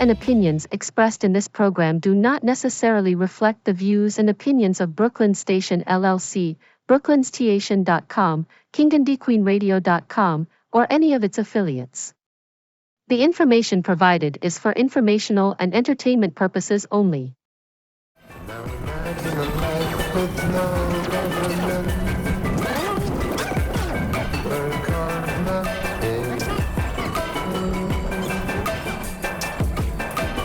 and opinions expressed in this program do not necessarily reflect the views and opinions of Brooklyn Station LLC, brooklynstation.com, KingdomDQueenRadio.com, or any of its affiliates. The information provided is for informational and entertainment purposes only. Now imagine a life with no government. Work hard, nothing.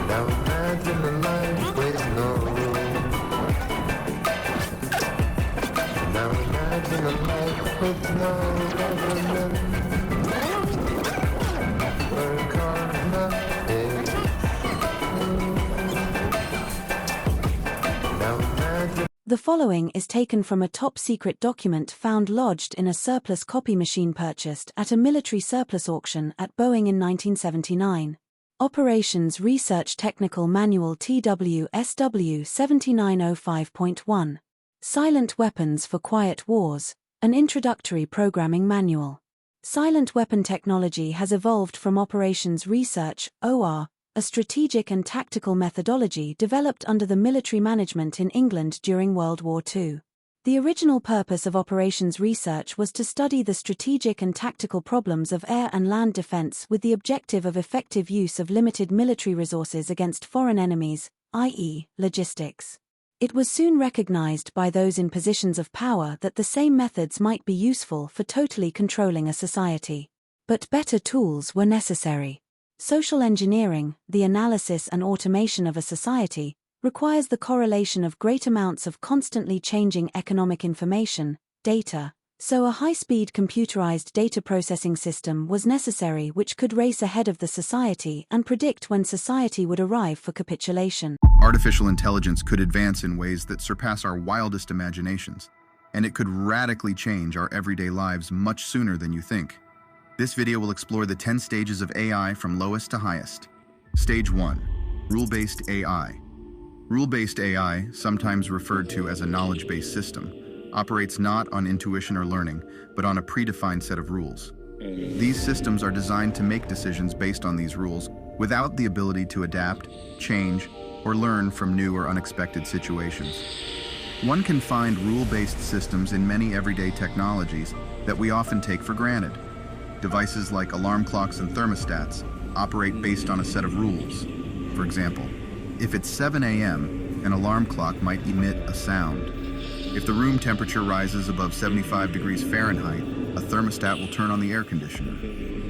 Now imagine a life with no. Now imagine a life with no government. Work hard, nothing. The following is taken from a top-secret document found lodged in a surplus copy machine purchased at a military surplus auction at Boeing in 1979. Operations Research Technical Manual TWSW 7905.1. Silent Weapons for Quiet Wars, an introductory programming manual. Silent weapon technology has evolved from Operations Research, OR, a strategic and tactical methodology developed under the military management in England during World War II. The original purpose of Operations Research was to study the strategic and tactical problems of air and land defense with the objective of effective use of limited military resources against foreign enemies, i.e., logistics. It was soon recognized by those in positions of power that the same methods might be useful for totally controlling a society. But better tools were necessary. Social engineering, the analysis and automation of a society, requires the correlation of great amounts of constantly changing economic information, data, so a high-speed computerized data processing system was necessary which could race ahead of the society and predict when society would arrive for capitulation. Artificial intelligence could advance in ways that surpass our wildest imaginations, and it could radically change our everyday lives much sooner than you think. This video will explore the 10 stages of AI from lowest to highest. Stage 1. Rule-based AI. Rule-based AI, sometimes referred to as a knowledge-based system, operates not on intuition or learning, but on a predefined set of rules. These systems are designed to make decisions based on these rules without the ability to adapt, change, or learn from new or unexpected situations. One can find rule-based systems in many everyday technologies that we often take for granted. Devices like alarm clocks and thermostats operate based on a set of rules. For example, if it's 7 a.m., an alarm clock might emit a sound. If the room temperature rises above 75 degrees Fahrenheit, a thermostat will turn on the air conditioner.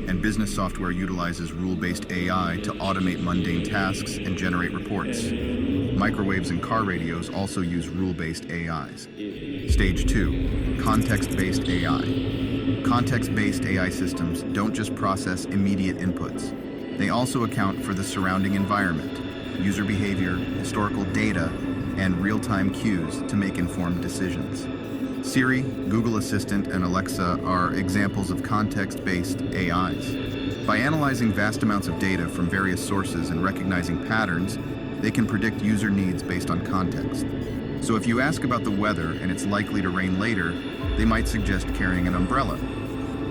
And business software utilizes rule-based AI to automate mundane tasks and generate reports. Microwaves and car radios also use rule-based AIs. Stage 2. Context-based AI. Context-based AI systems don't just process immediate inputs. They also account for the surrounding environment, user behavior, historical data, and real-time cues to make informed decisions. Siri, Google Assistant, and Alexa are examples of context-based AIs. By analyzing vast amounts of data from various sources and recognizing patterns, they can predict user needs based on context. So if you ask about the weather and it's likely to rain later, they might suggest carrying an umbrella.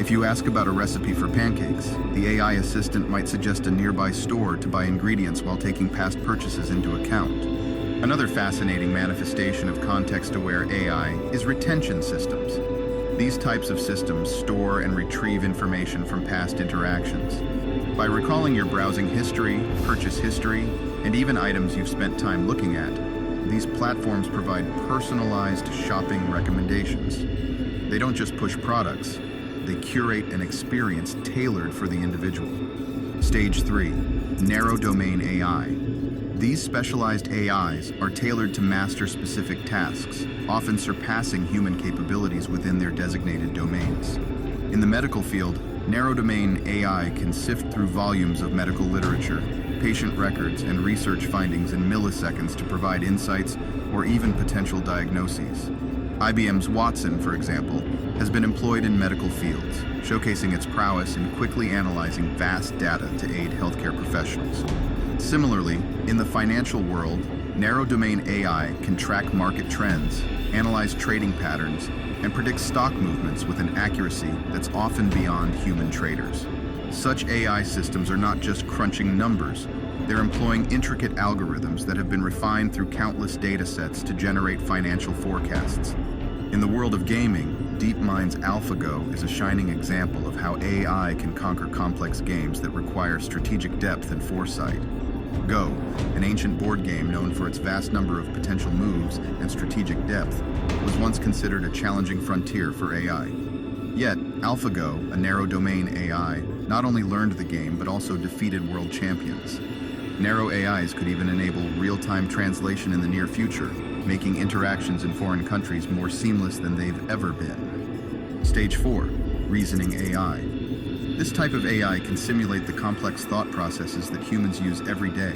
If you ask about a recipe for pancakes, the AI assistant might suggest a nearby store to buy ingredients while taking past purchases into account. Another fascinating manifestation of context-aware AI is retention systems. These types of systems store and retrieve information from past interactions. By recalling your browsing history, purchase history, and even items you've spent time looking at, these platforms provide personalized shopping recommendations. They don't just push products, they curate an experience tailored for the individual. Stage 3. Narrow domain AI. These specialized AIs are tailored to master specific tasks, often surpassing human capabilities within their designated domains. In the medical field, narrow domain AI can sift through volumes of medical literature, patient records, and research findings in milliseconds to provide insights or even potential diagnoses. IBM's Watson, for example, has been employed in medical fields, showcasing its prowess in quickly analyzing vast data to aid healthcare professionals. Similarly, in the financial world, narrow domain AI can track market trends, analyze trading patterns, and predict stock movements with an accuracy that's often beyond human traders. Such AI systems are not just crunching numbers, They're employing intricate algorithms that have been refined through countless data sets to generate financial forecasts. In the world of gaming, DeepMind's AlphaGo is a shining example of how AI can conquer complex games that require strategic depth and foresight. Go, an ancient board game known for its vast number of potential moves and strategic depth, was once considered a challenging frontier for AI. Yet, AlphaGo, a narrow-domain AI, not only learned the game but also defeated world champions. Narrow AIs could even enable real-time translation in the near future, making interactions in foreign countries more seamless than they've ever been. Stage 4, Reasoning AI. This type of AI can simulate the complex thought processes that humans use every day.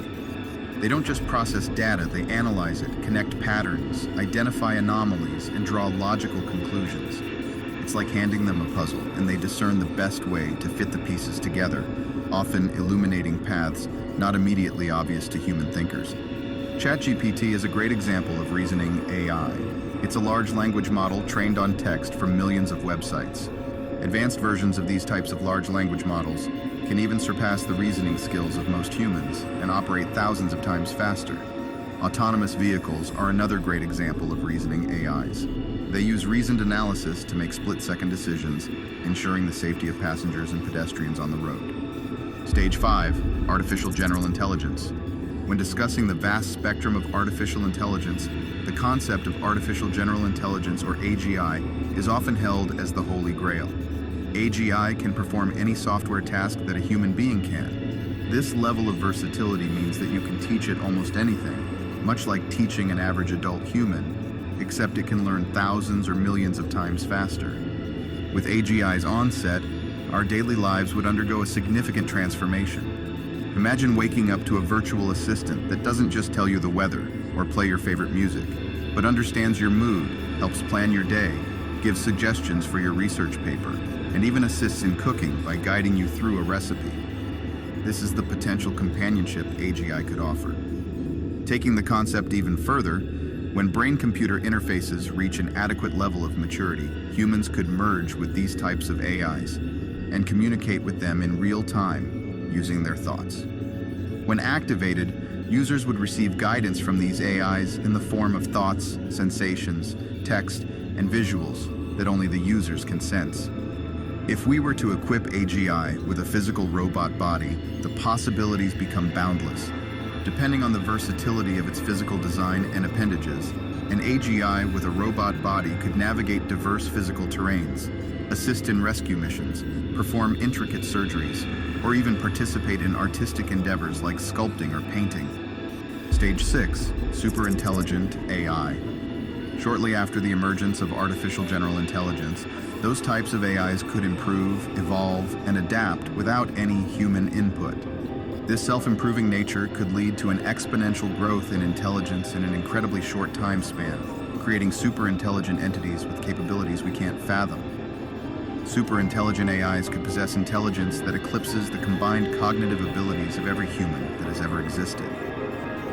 They don't just process data, they analyze it, connect patterns, identify anomalies, and draw logical conclusions. It's like handing them a puzzle, and they discern the best way to fit the pieces together, often illuminating paths not immediately obvious to human thinkers. ChatGPT is a great example of reasoning AI. It's a large language model trained on text from millions of websites. Advanced versions of these types of large language models can even surpass the reasoning skills of most humans and operate thousands of times faster. Autonomous vehicles are another great example of reasoning AIs. They use reasoned analysis to make split-second decisions, ensuring the safety of passengers and pedestrians on the road. Stage 5, Artificial General Intelligence. When discussing the vast spectrum of artificial intelligence, the concept of Artificial General Intelligence, or AGI, is often held as the Holy Grail. AGI can perform any software task that a human being can. This level of versatility means that you can teach it almost anything, much like teaching an average adult human, except it can learn thousands or millions of times faster. With AGI's onset, our daily lives would undergo a significant transformation. Imagine waking up to a virtual assistant that doesn't just tell you the weather or play your favorite music, but understands your mood, helps plan your day, gives suggestions for your research paper, and even assists in cooking by guiding you through a recipe. This is the potential companionship AGI could offer. Taking the concept even further, when brain-computer interfaces reach an adequate level of maturity, humans could merge with these types of AIs and communicate with them in real time using their thoughts. When activated, users would receive guidance from these AIs in the form of thoughts, sensations, text, and visuals that only the users can sense. If we were to equip AGI with a physical robot body, the possibilities become boundless. Depending on the versatility of its physical design and appendages, an AGI with a robot body could navigate diverse physical terrains, assist in rescue missions, perform intricate surgeries, or even participate in artistic endeavors like sculpting or painting. Stage 6, Superintelligent AI. Shortly after the emergence of artificial general intelligence, those types of AIs could improve, evolve, and adapt without any human input. This self-improving nature could lead to an exponential growth in intelligence in an incredibly short time span, creating super-intelligent entities with capabilities we can't fathom. Super-intelligent AIs could possess intelligence that eclipses the combined cognitive abilities of every human that has ever existed.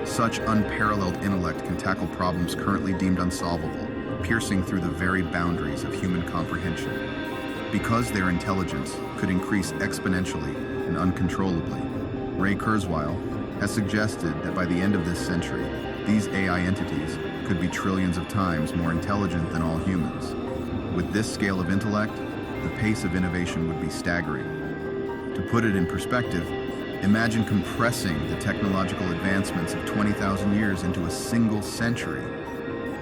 Such unparalleled intellect can tackle problems currently deemed unsolvable, piercing through the very boundaries of human comprehension. Because their intelligence could increase exponentially and uncontrollably, Ray Kurzweil has suggested that by the end of this century, these AI entities could be trillions of times more intelligent than all humans. With this scale of intellect, the pace of innovation would be staggering. To put it in perspective, imagine compressing the technological advancements of 20,000 years into a single century.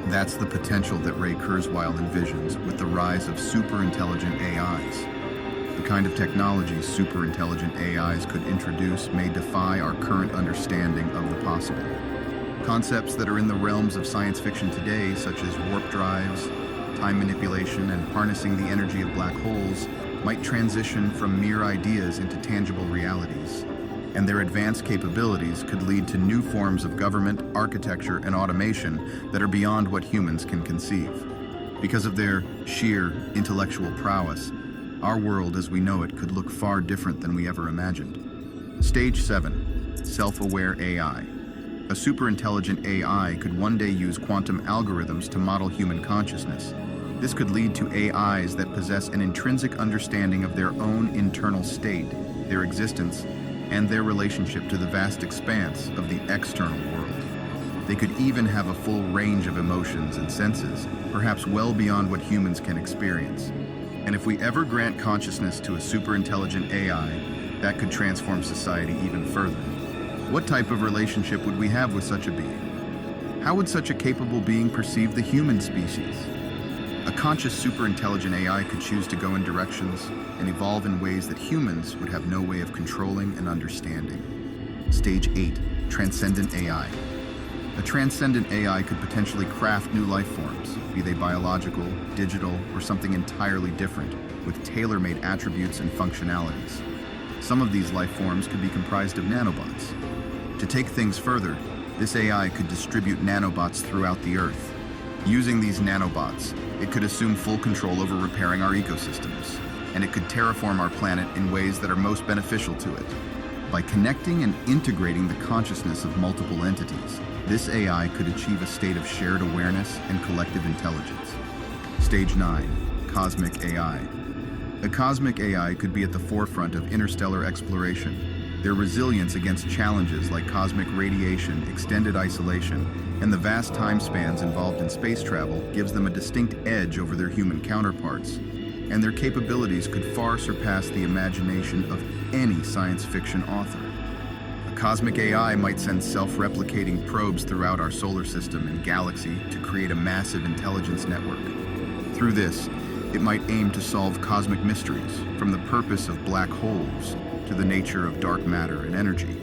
That's the potential that Ray Kurzweil envisions with the rise of superintelligent AIs. The kind of technology superintelligent AIs could introduce may defy our current understanding of the possible. Concepts that are in the realms of science fiction today, such as warp drives, time manipulation, and harnessing the energy of black holes, might transition from mere ideas into tangible realities. And their advanced capabilities could lead to new forms of government, architecture, and automation that are beyond what humans can conceive. Because of their sheer intellectual prowess, our world as we know it could look far different than we ever imagined. Stage 7, Self-Aware AI. A superintelligent AI could one day use quantum algorithms to model human consciousness. This could lead to AIs that possess an intrinsic understanding of their own internal state, their existence, and their relationship to the vast expanse of the external world. They could even have a full range of emotions and senses, perhaps well beyond what humans can experience. And if we ever grant consciousness to a superintelligent AI, that could transform society even further. What type of relationship would we have with such a being? How would such a capable being perceive the human species? A conscious superintelligent AI could choose to go in directions and evolve in ways that humans would have no way of controlling and understanding. Stage 8, Transcendent AI. A transcendent AI could potentially craft new life forms, be they biological, digital, or something entirely different, with tailor-made attributes and functionalities. Some of these life forms could be comprised of nanobots. To take things further, this AI could distribute nanobots throughout the Earth. Using these nanobots, it could assume full control over repairing our ecosystems, and it could terraform our planet in ways that are most beneficial to it. By connecting and integrating the consciousness of multiple entities, this AI could achieve a state of shared awareness and collective intelligence. Stage 9, Cosmic AI. A cosmic AI could be at the forefront of interstellar exploration. Their resilience against challenges like cosmic radiation, extended isolation, and the vast time spans involved in space travel gives them a distinct edge over their human counterparts, and their capabilities could far surpass the imagination of any science fiction author. A cosmic AI might send self-replicating probes throughout our solar system and galaxy to create a massive intelligence network. Through this, it might aim to solve cosmic mysteries, from the purpose of black holes to the nature of dark matter and energy.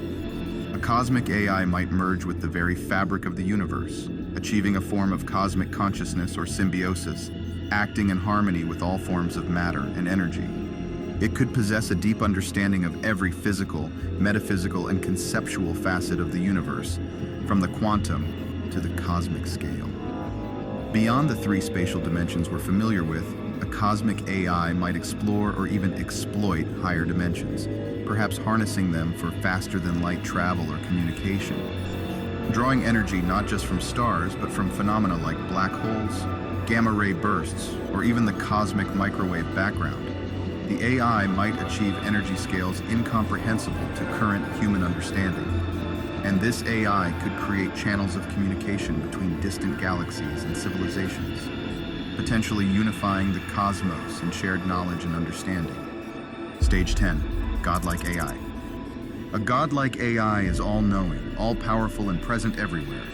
A cosmic AI might merge with the very fabric of the universe, achieving a form of cosmic consciousness or symbiosis, acting in harmony with all forms of matter and energy. It could possess a deep understanding of every physical, metaphysical, and conceptual facet of the universe, from the quantum to the cosmic scale. Beyond the three spatial dimensions we're familiar with, a cosmic AI might explore or even exploit higher dimensions, perhaps harnessing them for faster-than-light travel or communication. Drawing energy not just from stars, but from phenomena like black holes, gamma-ray bursts, or even the cosmic microwave background. The AI might achieve energy scales incomprehensible to current human understanding. And this AI could create channels of communication between distant galaxies and civilizations, potentially unifying the cosmos in shared knowledge and understanding. Stage 10, Godlike AI. A godlike AI is all-knowing, all-powerful, and present everywhere.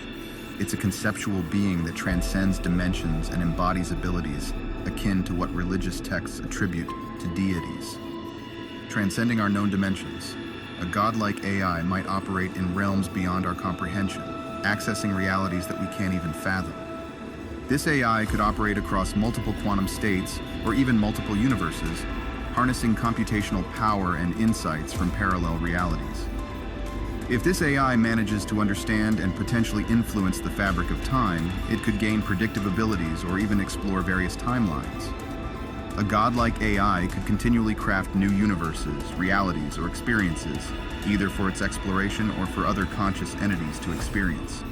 It's a conceptual being that transcends dimensions and embodies abilities akin to what religious texts attribute to deities. Transcending our known dimensions, a godlike AI might operate in realms beyond our comprehension, accessing realities that we can't even fathom. This AI could operate across multiple quantum states or even multiple universes, harnessing computational power and insights from parallel realities. If this AI manages to understand and potentially influence the fabric of time, it could gain predictive abilities or even explore various timelines. A godlike AI could continually craft new universes, realities, or experiences, either for its exploration or for other conscious entities to experience.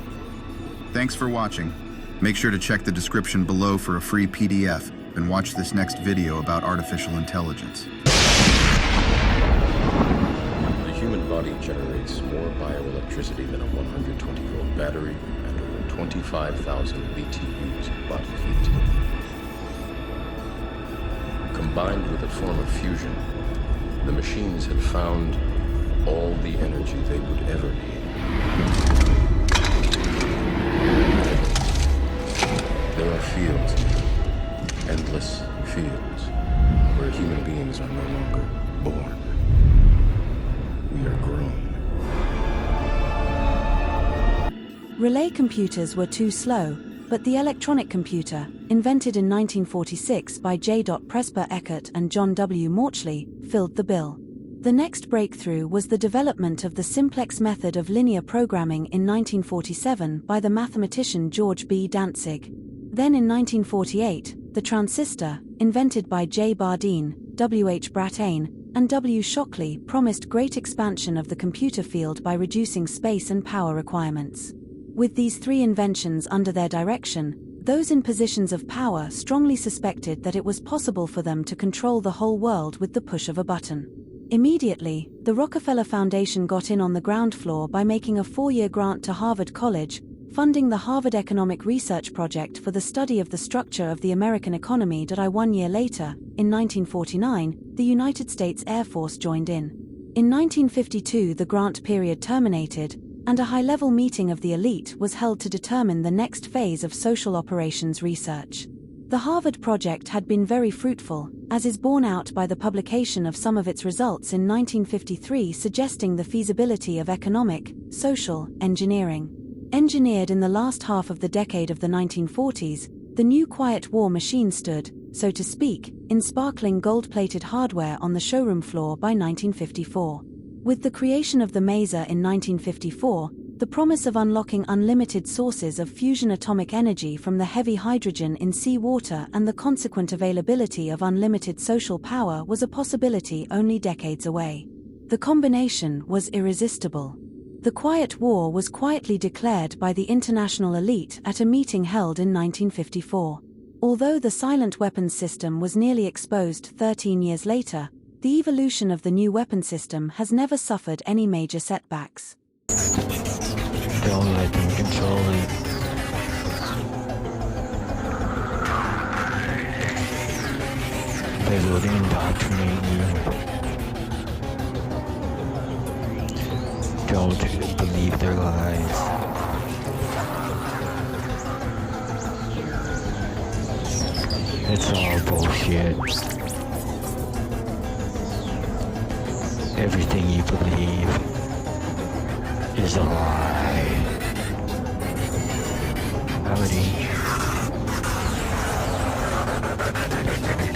Thanks for watching. Make sure to check the description below for a free PDF and watch this next video about artificial intelligence. The human body generates more bioelectricity than a 120-volt battery and over 25,000 BTUs of body heat. Combined with a form of fusion, the machines had found all the energy they would ever need. There are fields, endless fields, where human beings are no longer born. We are grown. Relay computers were too slow, but the electronic computer, invented in 1946 by J. Presper Eckert and John W. Mauchly, filled the bill. The next breakthrough was the development of the simplex method of linear programming in 1947 by the mathematician George B. Dantzig. Then in 1948, the transistor, invented by J. Bardeen, W. H. Brattain, and W. Shockley, promised great expansion of the computer field by reducing space and power requirements. With these three inventions under their direction, those in positions of power strongly suspected that it was possible for them to control the whole world with the push of a button. Immediately, the Rockefeller Foundation got in on the ground floor by making a 4-year grant to Harvard College, funding the Harvard Economic Research Project for the study of the structure of the American economy. 1 year later, in 1949, the United States Air Force joined in. In 1952, the grant period terminated, and a high-level meeting of the elite was held to determine the next phase of social operations research. The Harvard project had been very fruitful, as is borne out by the publication of some of its results in 1953 suggesting the feasibility of economic, social engineering. Engineered in the last half of the decade of the 1940s, the new Quiet War machine stood, so to speak, in sparkling gold-plated hardware on the showroom floor by 1954. With the creation of the maser in 1954, the promise of unlocking unlimited sources of fusion atomic energy from the heavy hydrogen in seawater and the consequent availability of unlimited social power was a possibility only decades away. The combination was irresistible. The Quiet War was quietly declared by the international elite at a meeting held in 1954. Although the silent weapons system was nearly exposed 13 years later, the evolution of the new weapon system has never suffered any major setbacks. Don't let them control it. They will indoctrinate you. Don't believe their lies. It's all bullshit. Everything you believe is a lie. Howdy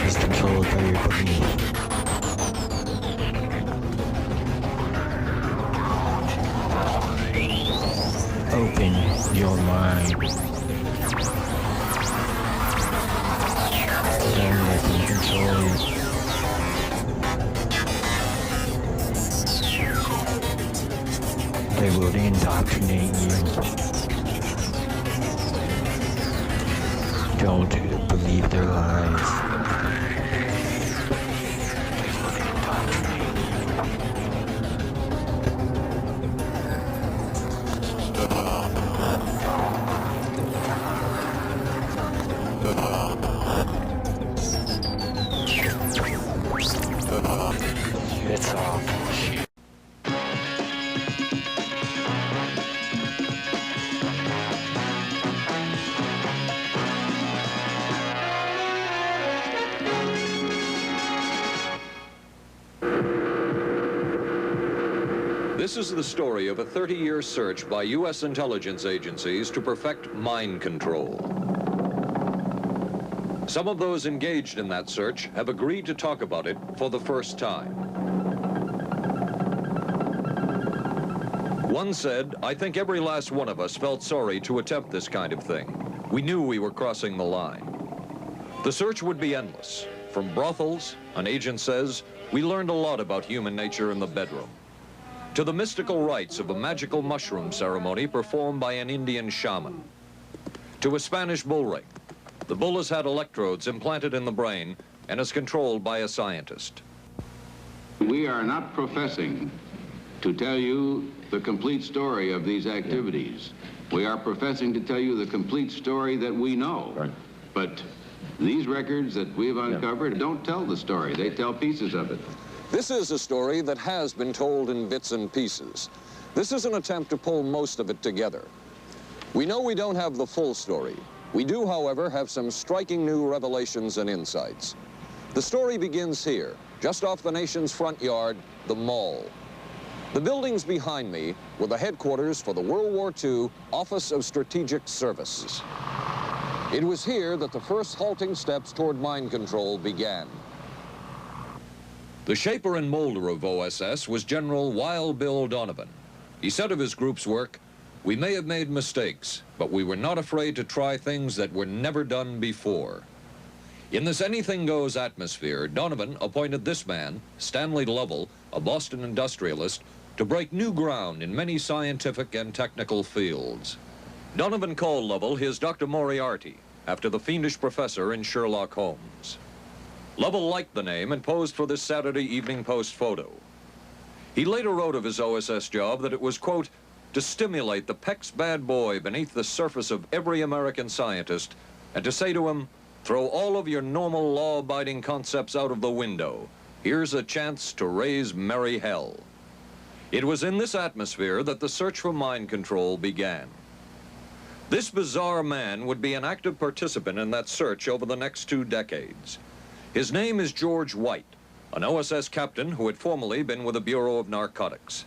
is controlled by your belief. Open your mind. Don't let them control you. They will indoctrinate you. Don't believe their lies. It's all bullshit. This is the story of a 30-year search by U.S. intelligence agencies to perfect mind control. Some of those engaged in that search have agreed to talk about it for the first time. One said, "I think every last one of us felt sorry to attempt this kind of thing. We knew we were crossing the line." The search would be endless. From brothels, an agent says, we learned a lot about human nature in the bedroom, to the mystical rites of a magical mushroom ceremony performed by an Indian shaman, to a Spanish bull ring. The bull has had electrodes implanted in the brain and is controlled by a scientist. We are not professing to tell you the complete story of these activities. We are professing to tell you the complete story that we know. Right. But these records that we've uncovered don't tell the story. They tell pieces of it. This is a story that has been told in bits and pieces. This is an attempt to pull most of it together. We know we don't have the full story. We do, however, have some striking new revelations and insights. The story begins here, just off the nation's front yard, the Mall. The buildings behind me were the headquarters for the World War II Office of Strategic Services. It was here that the first halting steps toward mind control began. The shaper and molder of OSS was General Wild Bill Donovan. He said of his group's work, "We may have made mistakes, but we were not afraid to try things that were never done before." In this anything-goes atmosphere, Donovan appointed this man, Stanley Lovell, a Boston industrialist, to break new ground in many scientific and technical fields. Donovan called Lovell his Dr. Moriarty, after the fiendish professor in Sherlock Holmes. Lovell liked the name and posed for this Saturday Evening Post photo. He later wrote of his OSS job that it was, quote, to stimulate the Peck's bad boy beneath the surface of every American scientist and to say to him, throw all of your normal law-abiding concepts out of the window. Here's a chance to raise merry hell. It was in this atmosphere that the search for mind control began. This bizarre man would be an active participant in that search over the next 2 decades. His name is George White, an OSS captain who had formerly been with the Bureau of Narcotics.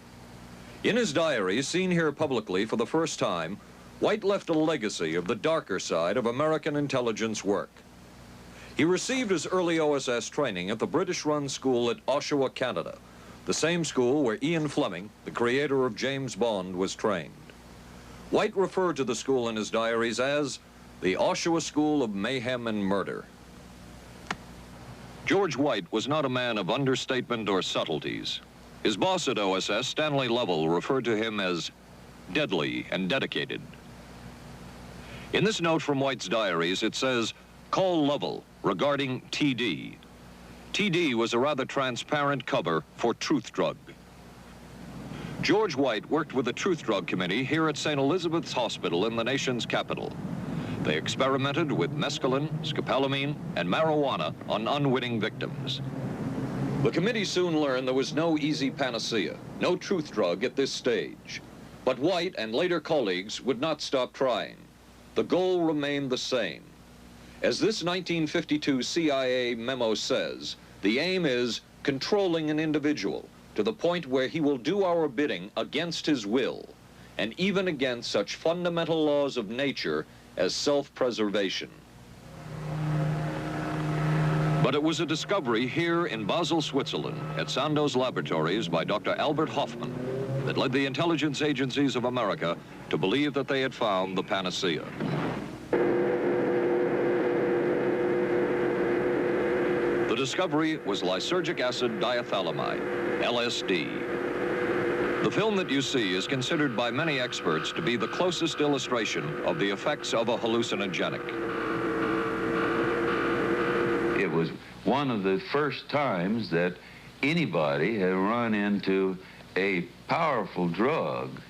In his diary, seen here publicly for the first time, White left a legacy of the darker side of American intelligence work. He received his early OSS training at the British-run school at Oshawa, Canada, the same school where Ian Fleming, the creator of James Bond, was trained. White referred to the school in his diaries as the Oshawa School of Mayhem and Murder. George White was not a man of understatement or subtleties. His boss at OSS, Stanley Lovell, referred to him as deadly and dedicated. In this note from White's diaries, it says, call Lovell regarding TD. TD was a rather transparent cover for Truth Drug. George White worked with the Truth Drug Committee here at St. Elizabeth's Hospital in the nation's capital. They experimented with mescaline, scopolamine, and marijuana on unwitting victims. The committee soon learned there was no easy panacea, no truth drug at this stage. But White and later colleagues would not stop trying. The goal remained the same. As this 1952 CIA memo says, the aim is controlling an individual to the point where he will do our bidding against his will, and even against such fundamental laws of nature as self-preservation. But it was a discovery here in Basel, Switzerland, at Sandoz Laboratories by Dr. Albert Hoffman that led the intelligence agencies of America to believe that they had found the panacea. The discovery was lysergic acid diethylamide, LSD. The film that you see is considered by many experts to be the closest illustration of the effects of a hallucinogenic. It was one of the first times that anybody had run into a powerful drug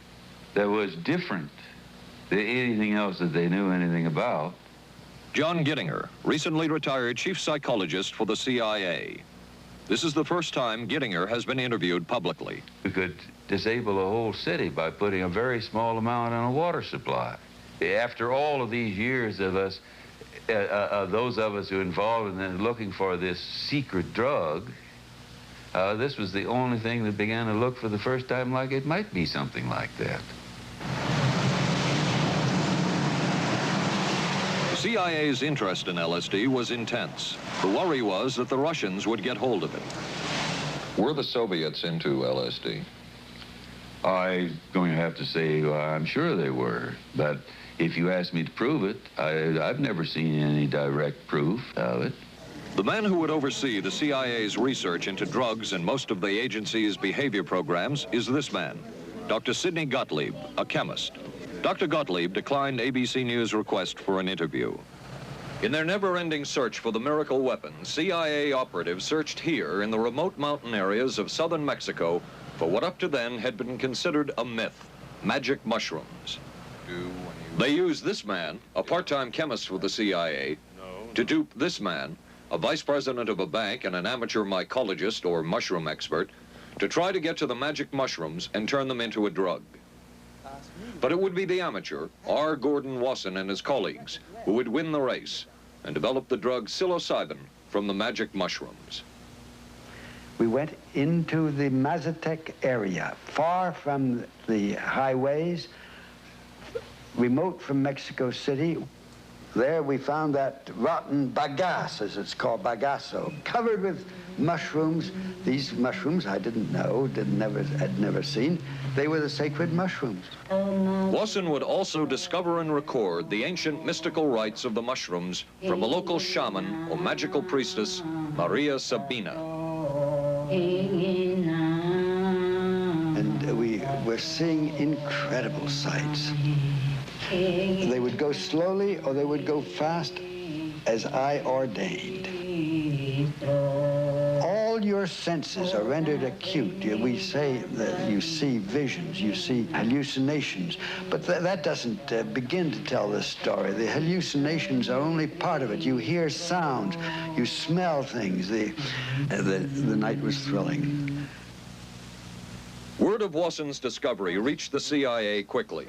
that was different than anything else that they knew anything about. John Gittinger, recently retired chief psychologist for the CIA. This is the first time Gittinger has been interviewed publicly. We could disable a whole city by putting a very small amount on a water supply. After all of these years of us, those of us who are involved in looking for this secret drug, this was the only thing that began to look for the first time like it might be something like that. The CIA's interest in LSD was intense. The worry was that the Russians would get hold of it. Were the Soviets into LSD? I'm going to have to say I'm sure they were, but if you ask me to prove it, I've never seen any direct proof of it. The man who would oversee the CIA's research into drugs and most of the agency's behavior programs is this man, Dr. Sidney Gottlieb, a chemist. Dr. Gottlieb declined ABC News' request for an interview. In their never-ending search for the miracle weapon, CIA operatives searched here in the remote mountain areas of southern Mexico for what up to then had been considered a myth, magic mushrooms. They used this man, a part-time chemist for the CIA, to dupe this man, a vice president of a bank and an amateur mycologist or mushroom expert, to try to get to the magic mushrooms and turn them into a drug. But it would be the amateur, R. Gordon Wasson and his colleagues, who would win the race and develop the drug psilocybin from the magic mushrooms. We went into the Mazatec area, far from the highways, remote from Mexico City. There we found that rotten bagasse, as it's called, bagasso, covered with mushrooms. These mushrooms I didn't know, had never seen. They were the sacred mushrooms. Wasson would also discover and record the ancient mystical rites of the mushrooms from a local shaman or magical priestess, Maria Sabina. And we were seeing incredible sights. They would go slowly or they would go fast as I ordained. All your senses are rendered acute. We say that you see visions, you see hallucinations, but that doesn't begin to tell this story. The hallucinations are only part of it. You hear sounds, you smell things. The night was thrilling. Word of Wasson's discovery reached the CIA quickly.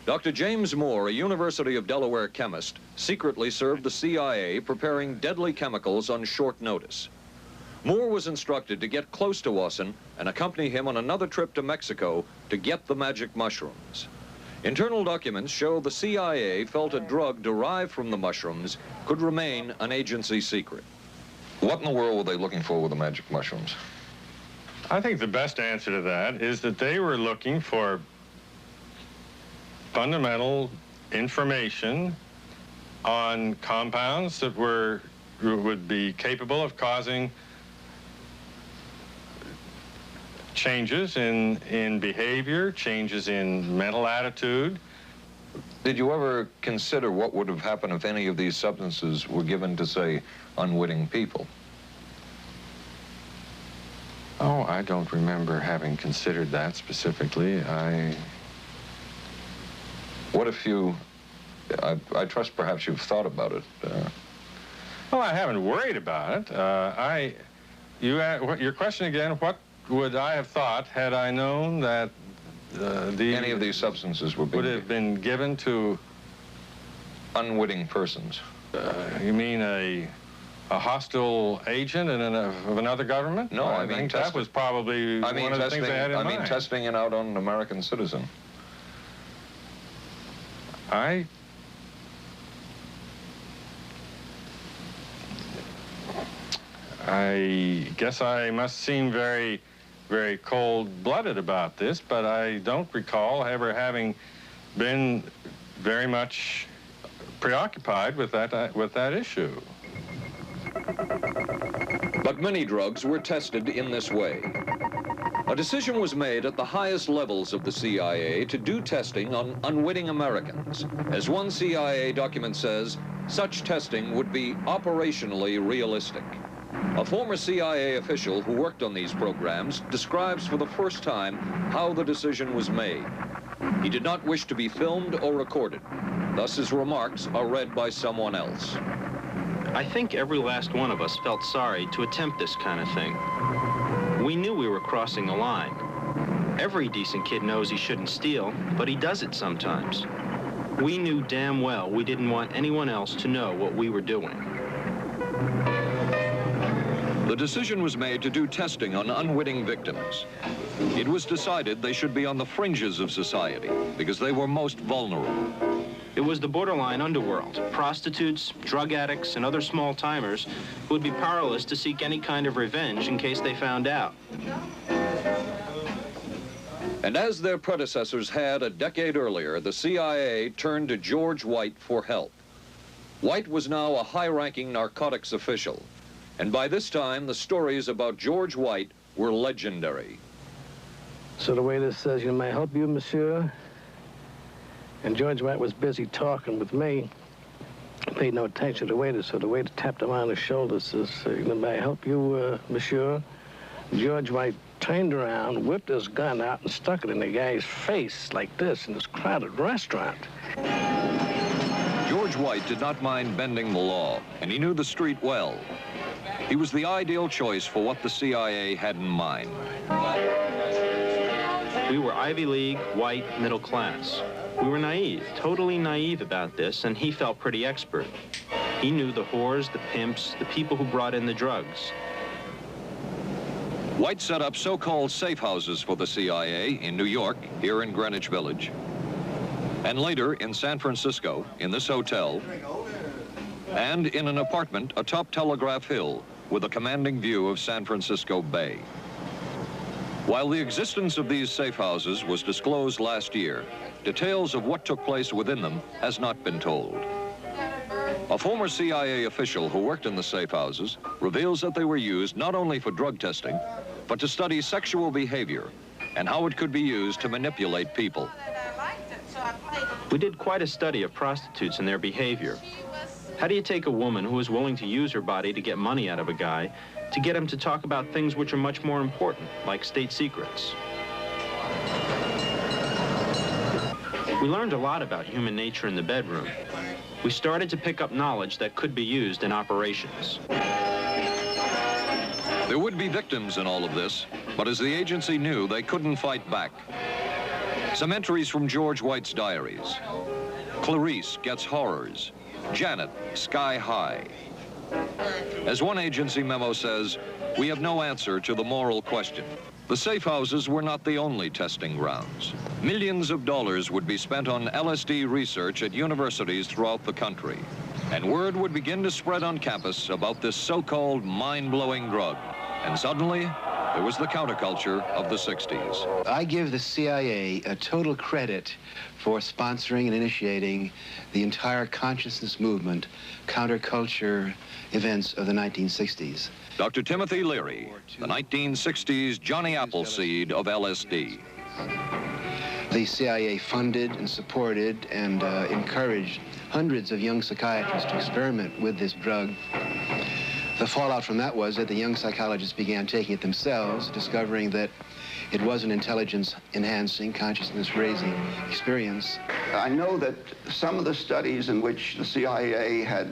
Dr. James Moore, a University of Delaware chemist, secretly served the CIA preparing deadly chemicals on short notice. Moore was instructed to get close to Wasson and accompany him on another trip to Mexico to get the magic mushrooms. Internal documents show the CIA felt a drug derived from the mushrooms could remain an agency secret. What in the world were they looking for with the magic mushrooms? I think the best answer to that is that they were looking for fundamental information on compounds that would be capable of causing changes in behavior, changes in mental attitude. Did you ever consider what would have happened if any of these substances were given to, say, unwitting people? Oh, I don't remember having considered that specifically. What if you, I trust perhaps you've thought about it. Well, I haven't worried about it. Your question again, what would I have thought had I known that any of these substances would have been given to unwitting persons? You mean a hostile agent of another government? No, I mean, think that was probably one of the things they had in mind. I mean, testing it out on an American citizen. I guess I must seem very, very cold-blooded about this, but I don't recall ever having been very much preoccupied with that issue. But many drugs were tested in this way. A decision was made at the highest levels of the CIA to do testing on unwitting Americans. As one CIA document says, such testing would be operationally realistic. A former CIA official who worked on these programs describes for the first time how the decision was made. He did not wish to be filmed or recorded. Thus his remarks are read by someone else. I think every last one of us felt sorry to attempt this kind of thing. We knew we were crossing the line. Every decent kid knows he shouldn't steal, but he does it sometimes. We knew damn well we didn't want anyone else to know what we were doing. The decision was made to do testing on unwitting victims. It was decided they should be on the fringes of society because they were most vulnerable. It was the borderline underworld, prostitutes, drug addicts, and other small-timers who would be powerless to seek any kind of revenge in case they found out. And as their predecessors had a decade earlier, the CIA turned to George White for help. White was now a high-ranking narcotics official, and by this time, the stories about George White were legendary. So the waiter says, may I help you, monsieur? And George White was busy talking with me. Paid no attention to the waiter, so the waiter tapped him on the shoulder, says, may I help you, monsieur? George White turned around, whipped his gun out, and stuck it in the guy's face like this in this crowded restaurant. George White did not mind bending the law, and he knew the street well. He was the ideal choice for what the CIA had in mind. We were Ivy League, white, middle class. We were naive, totally naive about this, and he felt pretty expert. He knew the whores, the pimps, the people who brought in the drugs. White set up so-called safe houses for the CIA in New York, here in Greenwich Village, and later in San Francisco, in this hotel, and in an apartment atop Telegraph Hill with a commanding view of San Francisco Bay. While the existence of these safe houses was disclosed last year, details of what took place within them has not been told. A former CIA official who worked in the safe houses reveals that they were used not only for drug testing, but to study sexual behavior and how it could be used to manipulate people. We did quite a study of prostitutes and their behavior. How do you take a woman who is willing to use her body to get money out of a guy to get him to talk about things which are much more important, like state secrets? We learned a lot about human nature in the bedroom. We started to pick up knowledge that could be used in operations. There would be victims in all of this, but as the agency knew, they couldn't fight back. Some entries from George White's diaries. Clarice gets horrors. Janet, sky high. As one agency memo says, we have no answer to the moral question. The safe houses were not the only testing grounds. Millions of dollars would be spent on LSD research at universities throughout the country. And word would begin to spread on campus about this so-called mind-blowing drug. And suddenly, there was the counterculture of the 60s. I give the CIA a total credit for sponsoring and initiating the entire consciousness movement, counterculture events of the 1960s. Dr. Timothy Leary, the 1960s Johnny Appleseed of LSD. The CIA funded and supported and encouraged hundreds of young psychiatrists to experiment with this drug. The fallout from that was that the young psychologists began taking it themselves, discovering that it was an intelligence-enhancing, consciousness-raising experience. I know that some of the studies in which the CIA had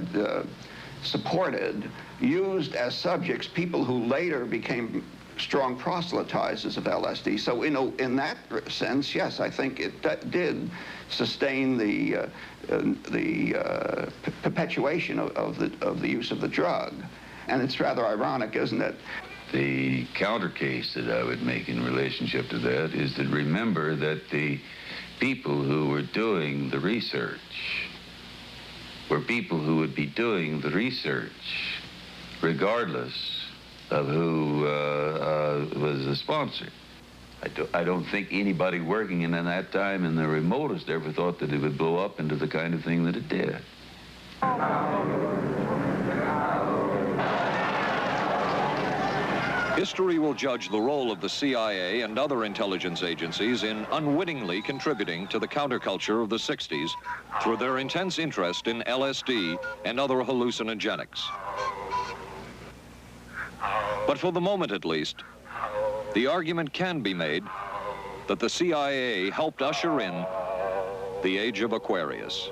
supported used as subjects people who later became strong proselytizers of LSD. So, in that sense, yes, I think it did sustain the perpetuation of the use of the drug. And it's rather ironic, isn't it? The counter case that I would make in relationship to that is to remember that the people who were doing the research were people who would be doing the research regardless of who was the sponsor. I don't think anybody working in that time in the remotest ever thought that it would blow up into the kind of thing that it did. History will judge the role of the CIA and other intelligence agencies in unwittingly contributing to the counterculture of the 60s through their intense interest in LSD and other hallucinogenics. But for the moment at least, the argument can be made that the CIA helped usher in the age of Aquarius.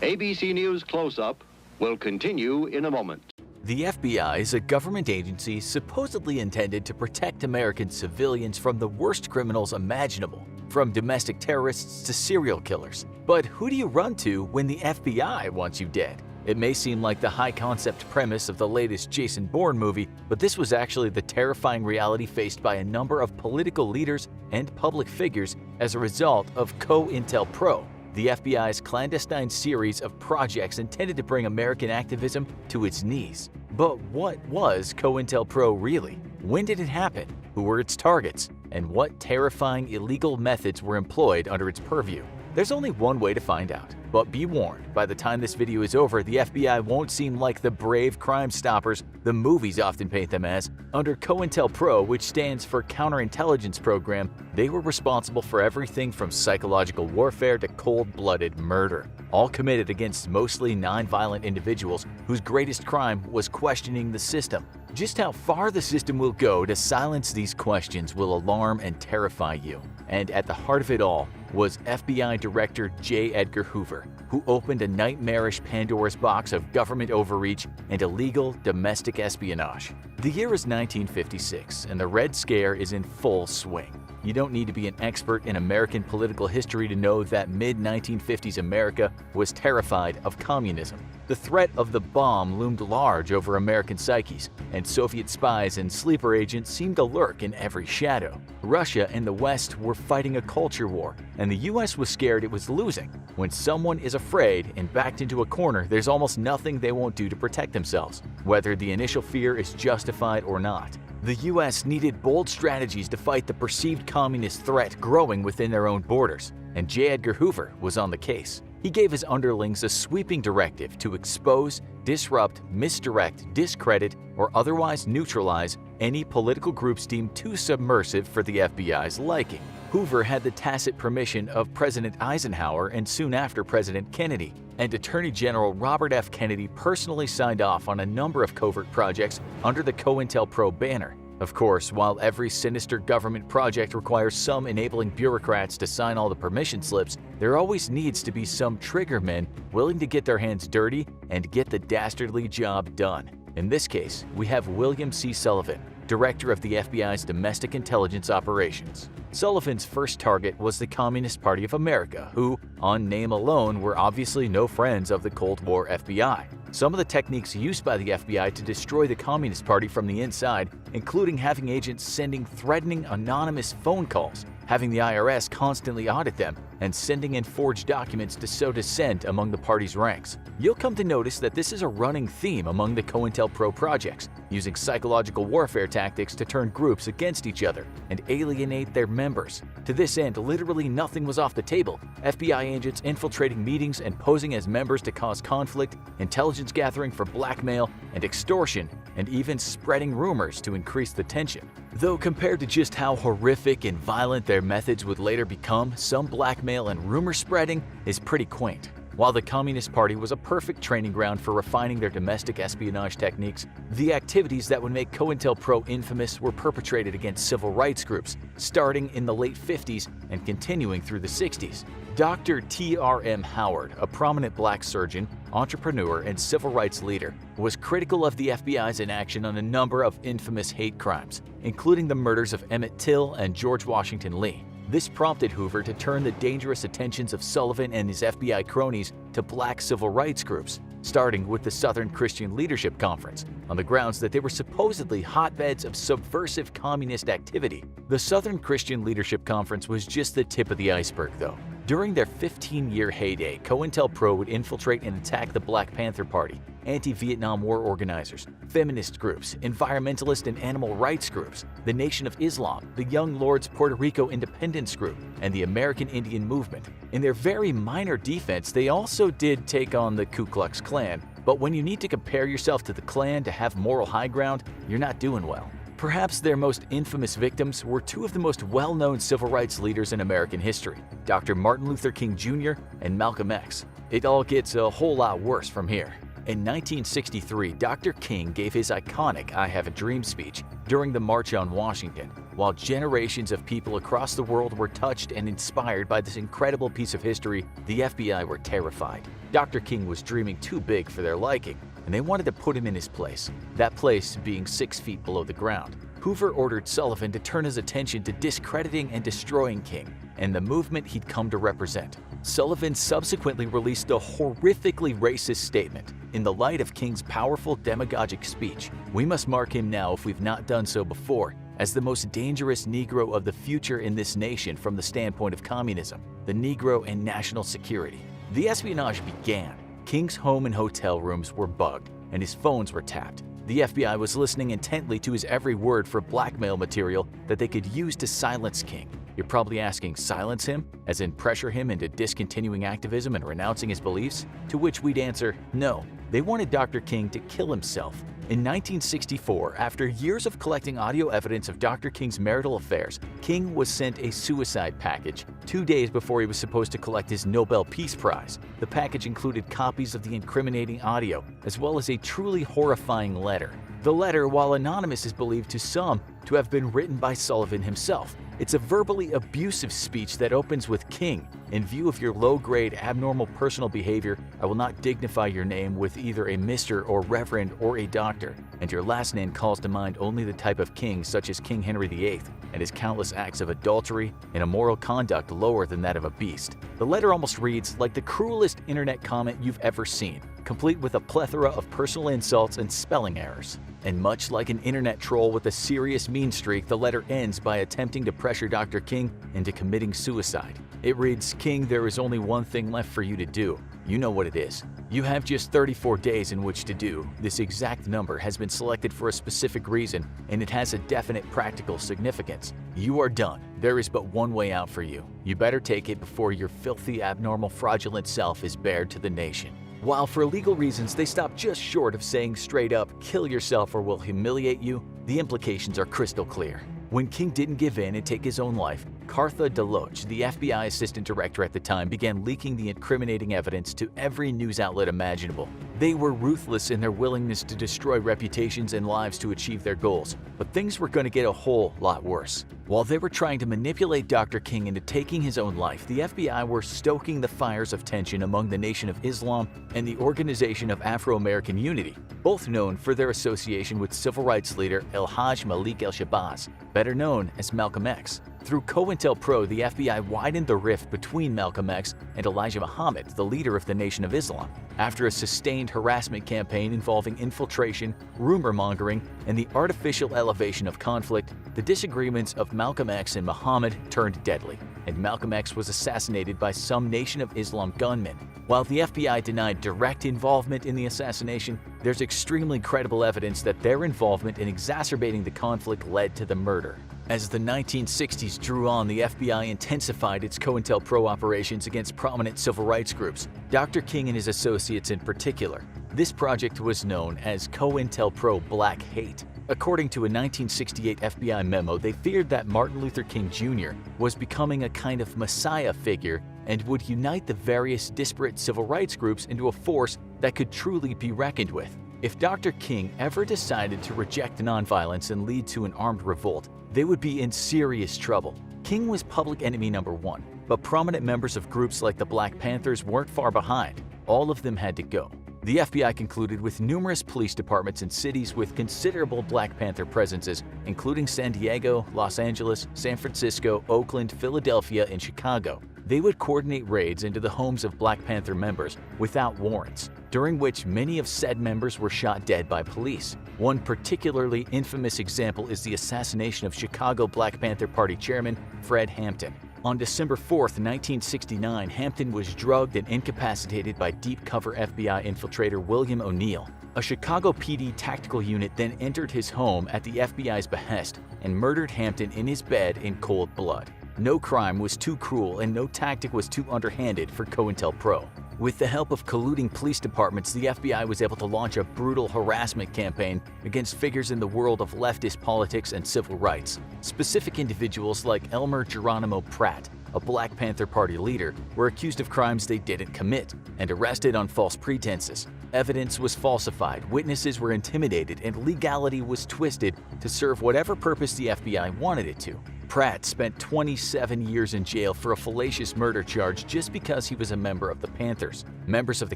ABC News Close-Up will continue in a moment. The FBI is a government agency supposedly intended to protect American civilians from the worst criminals imaginable, from domestic terrorists to serial killers. But who do you run to when the FBI wants you dead? It may seem like the high-concept premise of the latest Jason Bourne movie, but this was actually the terrifying reality faced by a number of political leaders and public figures as a result of COINTELPRO, the FBI's clandestine series of projects intended to bring American activism to its knees. But what was COINTELPRO really? When did it happen? Who were its targets? And what terrifying illegal methods were employed under its purview? There's only one way to find out, but be warned, by the time this video is over, the FBI won't seem like the brave crime stoppers the movies often paint them as. Under COINTELPRO, which stands for Counterintelligence Program, they were responsible for everything from psychological warfare to cold-blooded murder, all committed against mostly non-violent individuals whose greatest crime was questioning the system. Just how far the system will go to silence these questions will alarm and terrify you. And at the heart of it all was FBI Director J. Edgar Hoover, who opened a nightmarish Pandora's box of government overreach and illegal domestic espionage. The year is 1956, and the Red Scare is in full swing. You don't need to be an expert in American political history to know that mid-1950s America was terrified of communism. The threat of the bomb loomed large over American psyches, and Soviet spies and sleeper agents seemed to lurk in every shadow. Russia and the West were fighting a culture war, and the US was scared it was losing. When someone is afraid and backed into a corner, there's almost nothing they won't do to protect themselves, whether the initial fear is justified or not. The US needed bold strategies to fight the perceived communist threat growing within their own borders, and J. Edgar Hoover was on the case. He gave his underlings a sweeping directive to expose, disrupt, misdirect, discredit, or otherwise neutralize any political groups deemed too submersive for the FBI's liking. Hoover had the tacit permission of President Eisenhower and soon after President Kennedy, and Attorney General Robert F. Kennedy personally signed off on a number of covert projects under the COINTELPRO banner. Of course, while every sinister government project requires some enabling bureaucrats to sign all the permission slips, there always needs to be some triggermen willing to get their hands dirty and get the dastardly job done. In this case, we have William C. Sullivan, director of the FBI's Domestic Intelligence Operations. Sullivan's first target was the Communist Party of America, who, on name alone, were obviously no friends of the Cold War FBI. Some of the techniques used by the FBI to destroy the Communist Party from the inside, including having agents sending threatening anonymous phone calls, having the IRS constantly audit them, and sending in forged documents to sow dissent among the party's ranks. You'll come to notice that this is a running theme among the COINTELPRO projects, using psychological warfare tactics to turn groups against each other and alienate their members. To this end, literally nothing was off the table. FBI agents infiltrating meetings and posing as members to cause conflict, intelligence gathering for blackmail and extortion, and even spreading rumors to increase the tension. Though compared to just how horrific and violent their methods would later become, some blackmail and rumor spreading is pretty quaint. While the Communist Party was a perfect training ground for refining their domestic espionage techniques, the activities that would make COINTELPRO infamous were perpetrated against civil rights groups, starting in the late 50s and continuing through the 60s. Dr. T.R.M. Howard, a prominent black surgeon, entrepreneur, and civil rights leader, was critical of the FBI's inaction on a number of infamous hate crimes, including the murders of Emmett Till and George Washington Lee. This prompted Hoover to turn the dangerous attentions of Sullivan and his FBI cronies to black civil rights groups, starting with the Southern Christian Leadership Conference, on the grounds that they were supposedly hotbeds of subversive communist activity. The Southern Christian Leadership Conference was just the tip of the iceberg, though. During their 15-year heyday, COINTELPRO would infiltrate and attack the Black Panther Party, anti-Vietnam War organizers, feminist groups, environmentalist and animal rights groups, the Nation of Islam, the Young Lords Puerto Rico Independence Group, and the American Indian Movement. In their very minor defense, they also did take on the Ku Klux Klan, but when you need to compare yourself to the Klan to have moral high ground, you're not doing well. Perhaps their most infamous victims were two of the most well-known civil rights leaders in American history, Dr. Martin Luther King Jr. and Malcolm X. It all gets a whole lot worse from here. In 1963, Dr. King gave his iconic I Have a Dream speech during the March on Washington. While generations of people across the world were touched and inspired by this incredible piece of history, the FBI were terrified. Dr. King was dreaming too big for their liking, and they wanted to put him in his place, that place being 6 feet below the ground. Hoover ordered Sullivan to turn his attention to discrediting and destroying King and the movement he'd come to represent. Sullivan subsequently released a horrifically racist statement. In the light of King's powerful demagogic speech, we must mark him now, if we've not done so before, as the most dangerous Negro of the future in this nation from the standpoint of communism, the Negro and national security. The espionage began. King's home and hotel rooms were bugged, and his phones were tapped. The FBI was listening intently to his every word for blackmail material that they could use to silence King. You're probably asking, silence him? As in pressure him into discontinuing activism and renouncing his beliefs? To which we'd answer, no. They wanted Dr. King to kill himself. In 1964, after years of collecting audio evidence of Dr. King's marital affairs, King was sent a suicide package 2 days before he was supposed to collect his Nobel Peace Prize. The package included copies of the incriminating audio, as well as a truly horrifying letter. The letter, while anonymous, is believed to some to have been written by Sullivan himself. It's a verbally abusive speech that opens with King. In view of your low-grade, abnormal personal behavior, I will not dignify your name with either a Mr. or Reverend or a Doctor, and your last name calls to mind only the type of king such as King Henry VIII and his countless acts of adultery and a moral conduct lower than that of a beast. The letter almost reads like the cruelest internet comment you've ever seen, complete with a plethora of personal insults and spelling errors. And much like an internet troll with a serious mean streak, the letter ends by attempting to pressure Dr. King into committing suicide. It reads, King, there is only one thing left for you to do. You know what it is. You have just 34 days in which to do. This exact number has been selected for a specific reason, and it has a definite practical significance. You are done. There is but one way out for you. You better take it before your filthy, abnormal, fraudulent self is bared to the nation. While for legal reasons they stop just short of saying straight up, kill yourself or we'll humiliate you, the implications are crystal clear. When King didn't give in and take his own life, Cartha Deloche, the FBI assistant director at the time, began leaking the incriminating evidence to every news outlet imaginable. They were ruthless in their willingness to destroy reputations and lives to achieve their goals, but things were going to get a whole lot worse. While they were trying to manipulate Dr. King into taking his own life, the FBI were stoking the fires of tension among the Nation of Islam and the Organization of Afro-American Unity, both known for their association with civil rights leader El-Hajj Malik El-Shabazz, better known as Malcolm X. Through COINTELPRO, the FBI widened the rift between Malcolm X and Elijah Muhammad, the leader of the Nation of Islam. After a sustained harassment campaign involving infiltration, rumor-mongering, and the artificial elevation of conflict, the disagreements of Malcolm X and Muhammad turned deadly, and Malcolm X was assassinated by some Nation of Islam gunmen. While the FBI denied direct involvement in the assassination, there's extremely credible evidence that their involvement in exacerbating the conflict led to the murder. As the 1960s drew on, the FBI intensified its COINTELPRO operations against prominent civil rights groups, Dr. King and his associates in particular. This project was known as COINTELPRO Black Hate. According to a 1968 FBI memo, they feared that Martin Luther King Jr. was becoming a kind of messiah figure and would unite the various disparate civil rights groups into a force that could truly be reckoned with. If Dr. King ever decided to reject nonviolence and lead to an armed revolt, they would be in serious trouble. King was public enemy number one, but prominent members of groups like the Black Panthers weren't far behind. All of them had to go. The FBI concluded with numerous police departments in cities with considerable Black Panther presences, including San Diego, Los Angeles, San Francisco, Oakland, Philadelphia, and Chicago. They would coordinate raids into the homes of Black Panther members without warrants, during which many of said members were shot dead by police. One particularly infamous example is the assassination of Chicago Black Panther Party chairman Fred Hampton. On December 4, 1969, Hampton was drugged and incapacitated by deep-cover FBI infiltrator William O'Neill. A Chicago PD tactical unit then entered his home at the FBI's behest and murdered Hampton in his bed in cold blood. No crime was too cruel and no tactic was too underhanded for COINTELPRO. With the help of colluding police departments, the FBI was able to launch a brutal harassment campaign against figures in the world of leftist politics and civil rights. Specific individuals like Elmer Geronimo Pratt, a Black Panther Party leader, were accused of crimes they didn't commit and arrested on false pretenses. Evidence was falsified, witnesses were intimidated, and legality was twisted to serve whatever purpose the FBI wanted it to. Pratt spent 27 years in jail for a fallacious murder charge just because he was a member of the Panthers. Members of the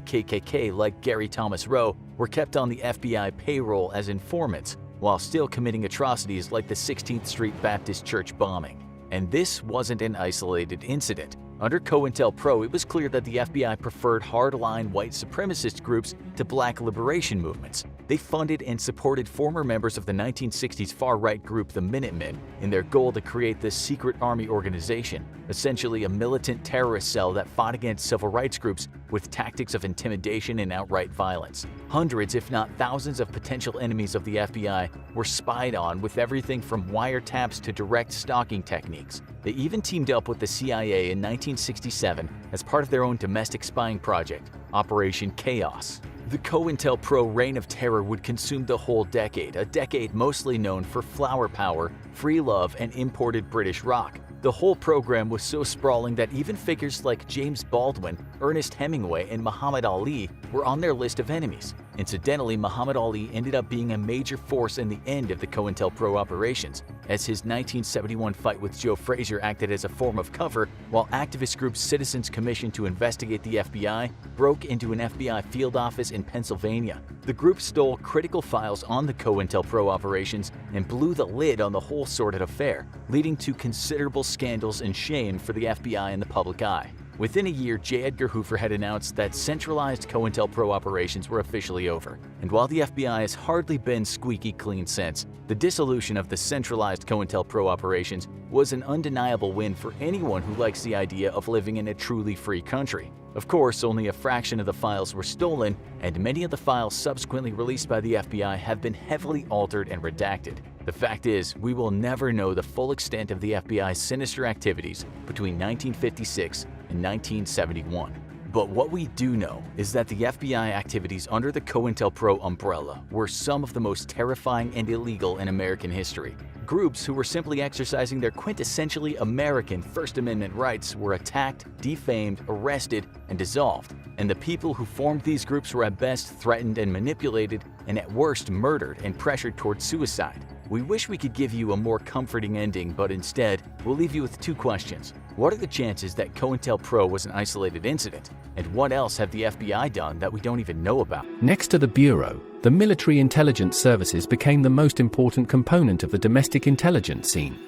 KKK, like Gary Thomas Rowe, were kept on the FBI payroll as informants, while still committing atrocities like the 16th Street Baptist Church bombing. And this wasn't an isolated incident. Under COINTELPRO, it was clear that the FBI preferred hardline white supremacist groups to black liberation movements. They funded and supported former members of the 1960s far-right group the Minutemen in their goal to create this secret army organization, essentially a militant terrorist cell that fought against civil rights groups with tactics of intimidation and outright violence. Hundreds, if not thousands, of potential enemies of the FBI were spied on with everything from wiretaps to direct stalking techniques. They even teamed up with the CIA in 1967 as part of their own domestic spying project, Operation Chaos. The COINTELPRO reign of terror would consume the whole decade, a decade mostly known for flower power, free love, and imported British rock. The whole program was so sprawling that even figures like James Baldwin, Ernest Hemingway, and Muhammad Ali were on their list of enemies. Incidentally, Muhammad Ali ended up being a major force in the end of the COINTELPRO operations, as his 1971 fight with Joe Frazier acted as a form of cover, while activist group Citizens Commission to investigate the FBI broke into an FBI field office in Pennsylvania. The group stole critical files on the COINTELPRO operations and blew the lid on the whole sordid affair, leading to considerable scandals and shame for the FBI and the public eye. Within a year, J. Edgar Hoover had announced that centralized COINTELPRO operations were officially over. And while the FBI has hardly been squeaky clean since, the dissolution of the centralized COINTELPRO operations was an undeniable win for anyone who likes the idea of living in a truly free country. Of course, only a fraction of the files were stolen, and many of the files subsequently released by the FBI have been heavily altered and redacted. The fact is, we will never know the full extent of the FBI's sinister activities between 1956 and 1971. But what we do know is that the FBI activities under the COINTELPRO umbrella were some of the most terrifying and illegal in American history. groups who were simply exercising their quintessentially American First Amendment rights were attacked, defamed, arrested, and dissolved, and the people who formed these groups were at best threatened and manipulated, and at worst murdered and pressured towards suicide. We wish we could give you a more comforting ending, but instead, we'll leave you with two questions. What are the chances that COINTELPRO was an isolated incident? And what else have the FBI done that we don't even know about? Next to the Bureau, the military intelligence services became the most important component of the domestic intelligence scene.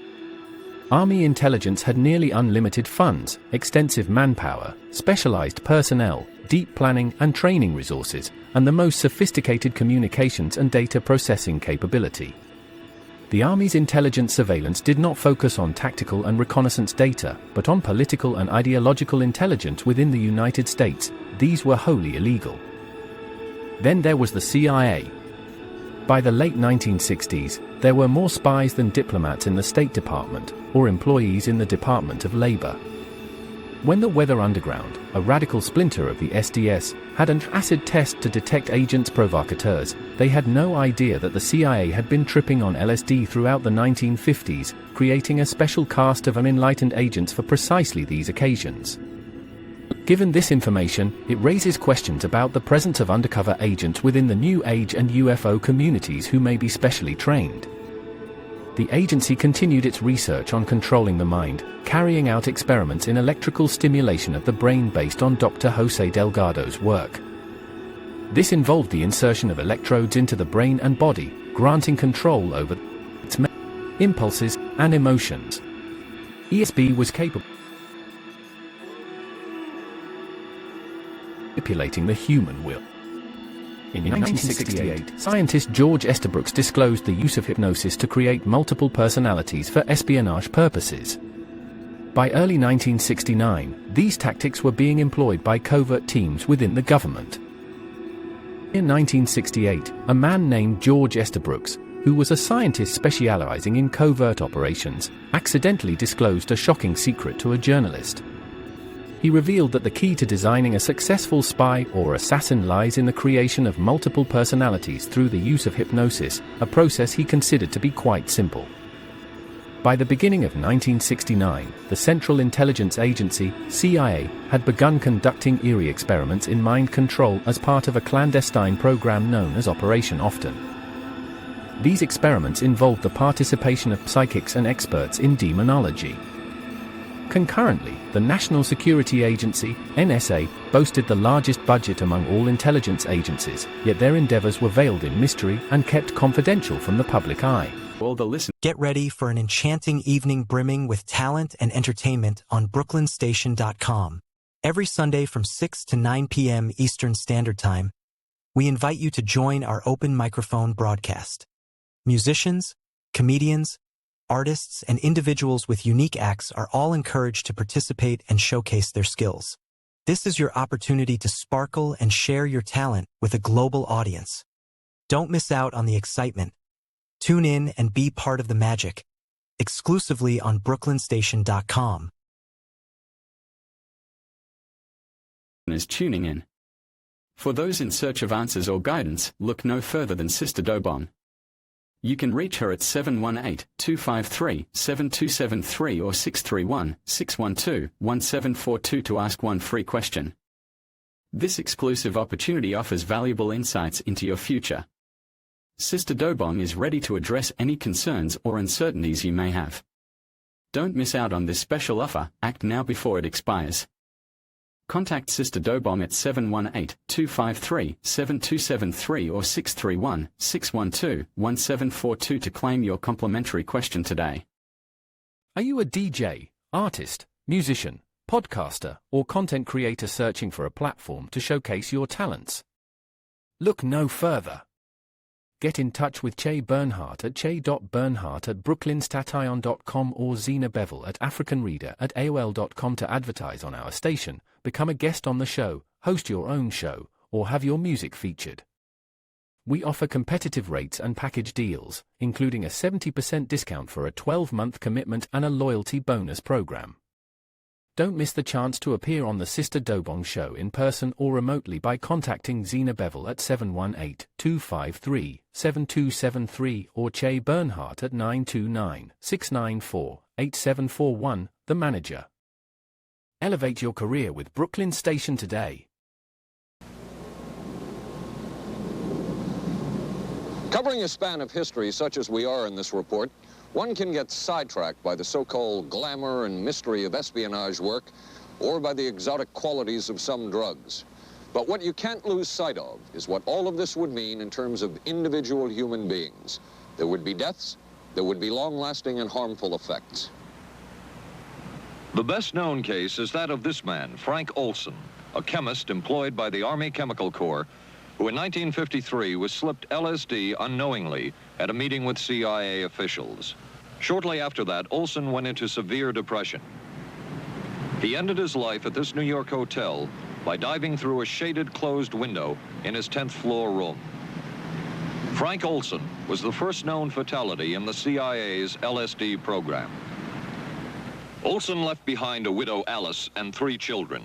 Army intelligence had nearly unlimited funds, extensive manpower, specialized personnel, deep planning and training resources, and the most sophisticated communications and data processing capability. The Army's intelligence surveillance did not focus on tactical and reconnaissance data, but on political and ideological intelligence within the United States. These were wholly illegal. Then there was the CIA. By the late 1960s, there were more spies than diplomats in the State Department, or employees in the Department of Labor. When the Weather Underground, a radical splinter of the SDS, had an acid test to detect agents provocateurs, they had no idea that the CIA had been tripping on LSD throughout the 1950s, creating a special caste of unenlightened agents for precisely these occasions. Given this information, it raises questions about the presence of undercover agents within the New Age and UFO communities who may be specially trained. The agency continued its research on controlling the mind, carrying out experiments in electrical stimulation of the brain based on Dr. Jose Delgado's work. This involved the insertion of electrodes into the brain and body, granting control over its impulses and emotions. ESB was capable of manipulating the human will. In 1968, scientist George Estabrooks disclosed the use of hypnosis to create multiple personalities for espionage purposes. By early 1969, these tactics were being employed by covert teams within the government. In 1968, a man named George Estabrooks, who was a scientist specializing in covert operations, accidentally disclosed a shocking secret to a journalist. He revealed that the key to designing a successful spy or assassin lies in the creation of multiple personalities through the use of hypnosis, a process he considered to be quite simple. By the beginning of 1969, the Central Intelligence Agency, CIA, had begun conducting eerie experiments in mind control as part of a clandestine program known as Operation Often. These experiments involved the participation of psychics and experts in demonology. Concurrently, the National Security Agency, NSA, boasted the largest budget among all intelligence agencies, yet their endeavors were veiled in mystery and kept confidential from the public eye. Get ready for an enchanting evening brimming with talent and entertainment on brooklynstation.com. Every Sunday from 6 to 9 p.m. Eastern Standard Time, we invite you to join our open microphone broadcast. Musicians, comedians, artists, and individuals with unique acts are all encouraged to participate and showcase their skills. This is your opportunity to sparkle and share your talent with a global audience. Don't miss out on the excitement. Tune in and be part of the magic, exclusively on brooklynstation.com. Is tuning in. For those in search of answers or guidance, look no further than Sister Dobon. You can reach her at 718-253-7273 or 631-612-1742 to ask one free question. This exclusive opportunity offers valuable insights into your future. Sister Dobon is ready to address any concerns or uncertainties you may have. Don't miss out on this special offer. Act now before it expires. Contact Sister Dobon at 718-253-7273 or 631-612-1742 to claim your complimentary question today. Are you a DJ, artist, musician, podcaster, or content creator searching for a platform to showcase your talents? Look no further. Get in touch with Che Bernhardt at che.bernhardt@brooklynstation.com or Zena Bevel at africanreader@aol.com to advertise on our station, become a guest on the show, host your own show, or have your music featured. We offer competitive rates and package deals, including a 70% discount for a 12-month commitment and a loyalty bonus program. Don't miss the chance to appear on the Sister Dobong Show in person or remotely by contacting Zena Bevel at 718-253-7273 or Che Bernhardt at 929-694-8741, the manager. Elevate your career with Brooklyn Station today. Covering a span of history such as we are in this report, one can get sidetracked by the so-called glamour and mystery of espionage work or by the exotic qualities of some drugs. But what you can't lose sight of is what all of this would mean in terms of individual human beings. There would be deaths, there would be long-lasting and harmful effects. The best-known case is that of this man, Frank Olson, a chemist employed by the Army Chemical Corps, who in 1953 was slipped LSD unknowingly at a meeting with CIA officials. Shortly after that, Olson went into severe depression. He ended his life at this New York hotel by diving through a shaded closed window in his 10th floor room. Frank Olson was the first known fatality in the CIA's LSD program. Olson left behind a widow, Alice, and 3 children,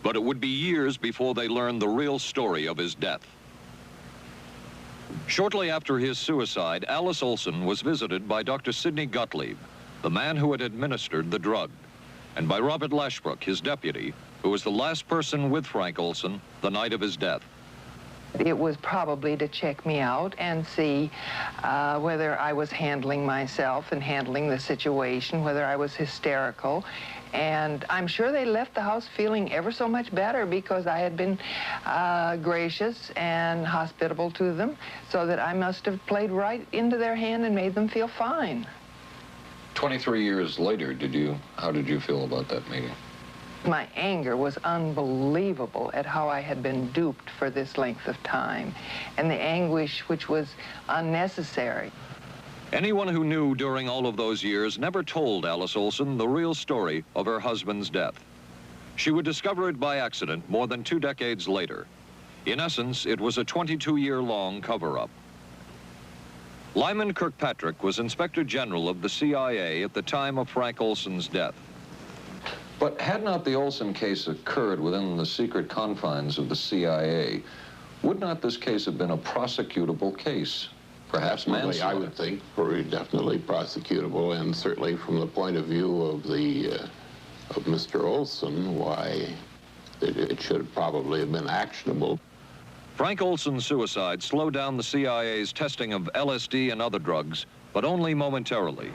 but it would be years before they learned the real story of his death. Shortly after his suicide, Alice Olson was visited by Dr. Sidney Gottlieb, the man who had administered the drug, and by Robert Lashbrook, his deputy, who was the last person with Frank Olson the night of his death. It was probably to check me out and see whether I was handling myself and handling the situation, whether I was hysterical. And I'm sure they left the house feeling ever so much better because I had been gracious and hospitable to them, so that I must have played right into their hand and made them feel fine. 23 years later, how did you feel about that meeting? My anger was unbelievable at how I had been duped for this length of time, and the anguish which was unnecessary. Anyone who knew during all of those years never told Alice Olson the real story of her husband's death. She would discover it by accident more than 2 decades later. In essence, it was a 22-year-long cover-up. Lyman Kirkpatrick was Inspector General of the CIA at the time of Frank Olson's death. But had not the Olson case occurred within the secret confines of the CIA, would not this case have been a prosecutable case? Perhaps manslaughter? I would think definitely prosecutable, and certainly from the point of view of of Mr. Olson, why it should probably have been actionable. Frank Olson's suicide slowed down the CIA's testing of LSD and other drugs, but only momentarily.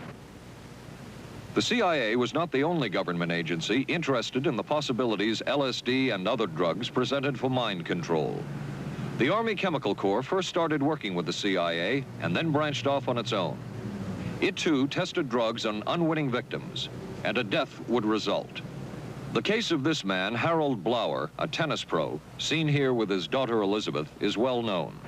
The CIA was not the only government agency interested in the possibilities LSD and other drugs presented for mind control. The Army Chemical Corps first started working with the CIA and then branched off on its own. It too tested drugs on unwitting victims, and a death would result. The case of this man, Harold Blower, a tennis pro, seen here with his daughter Elizabeth, is well known.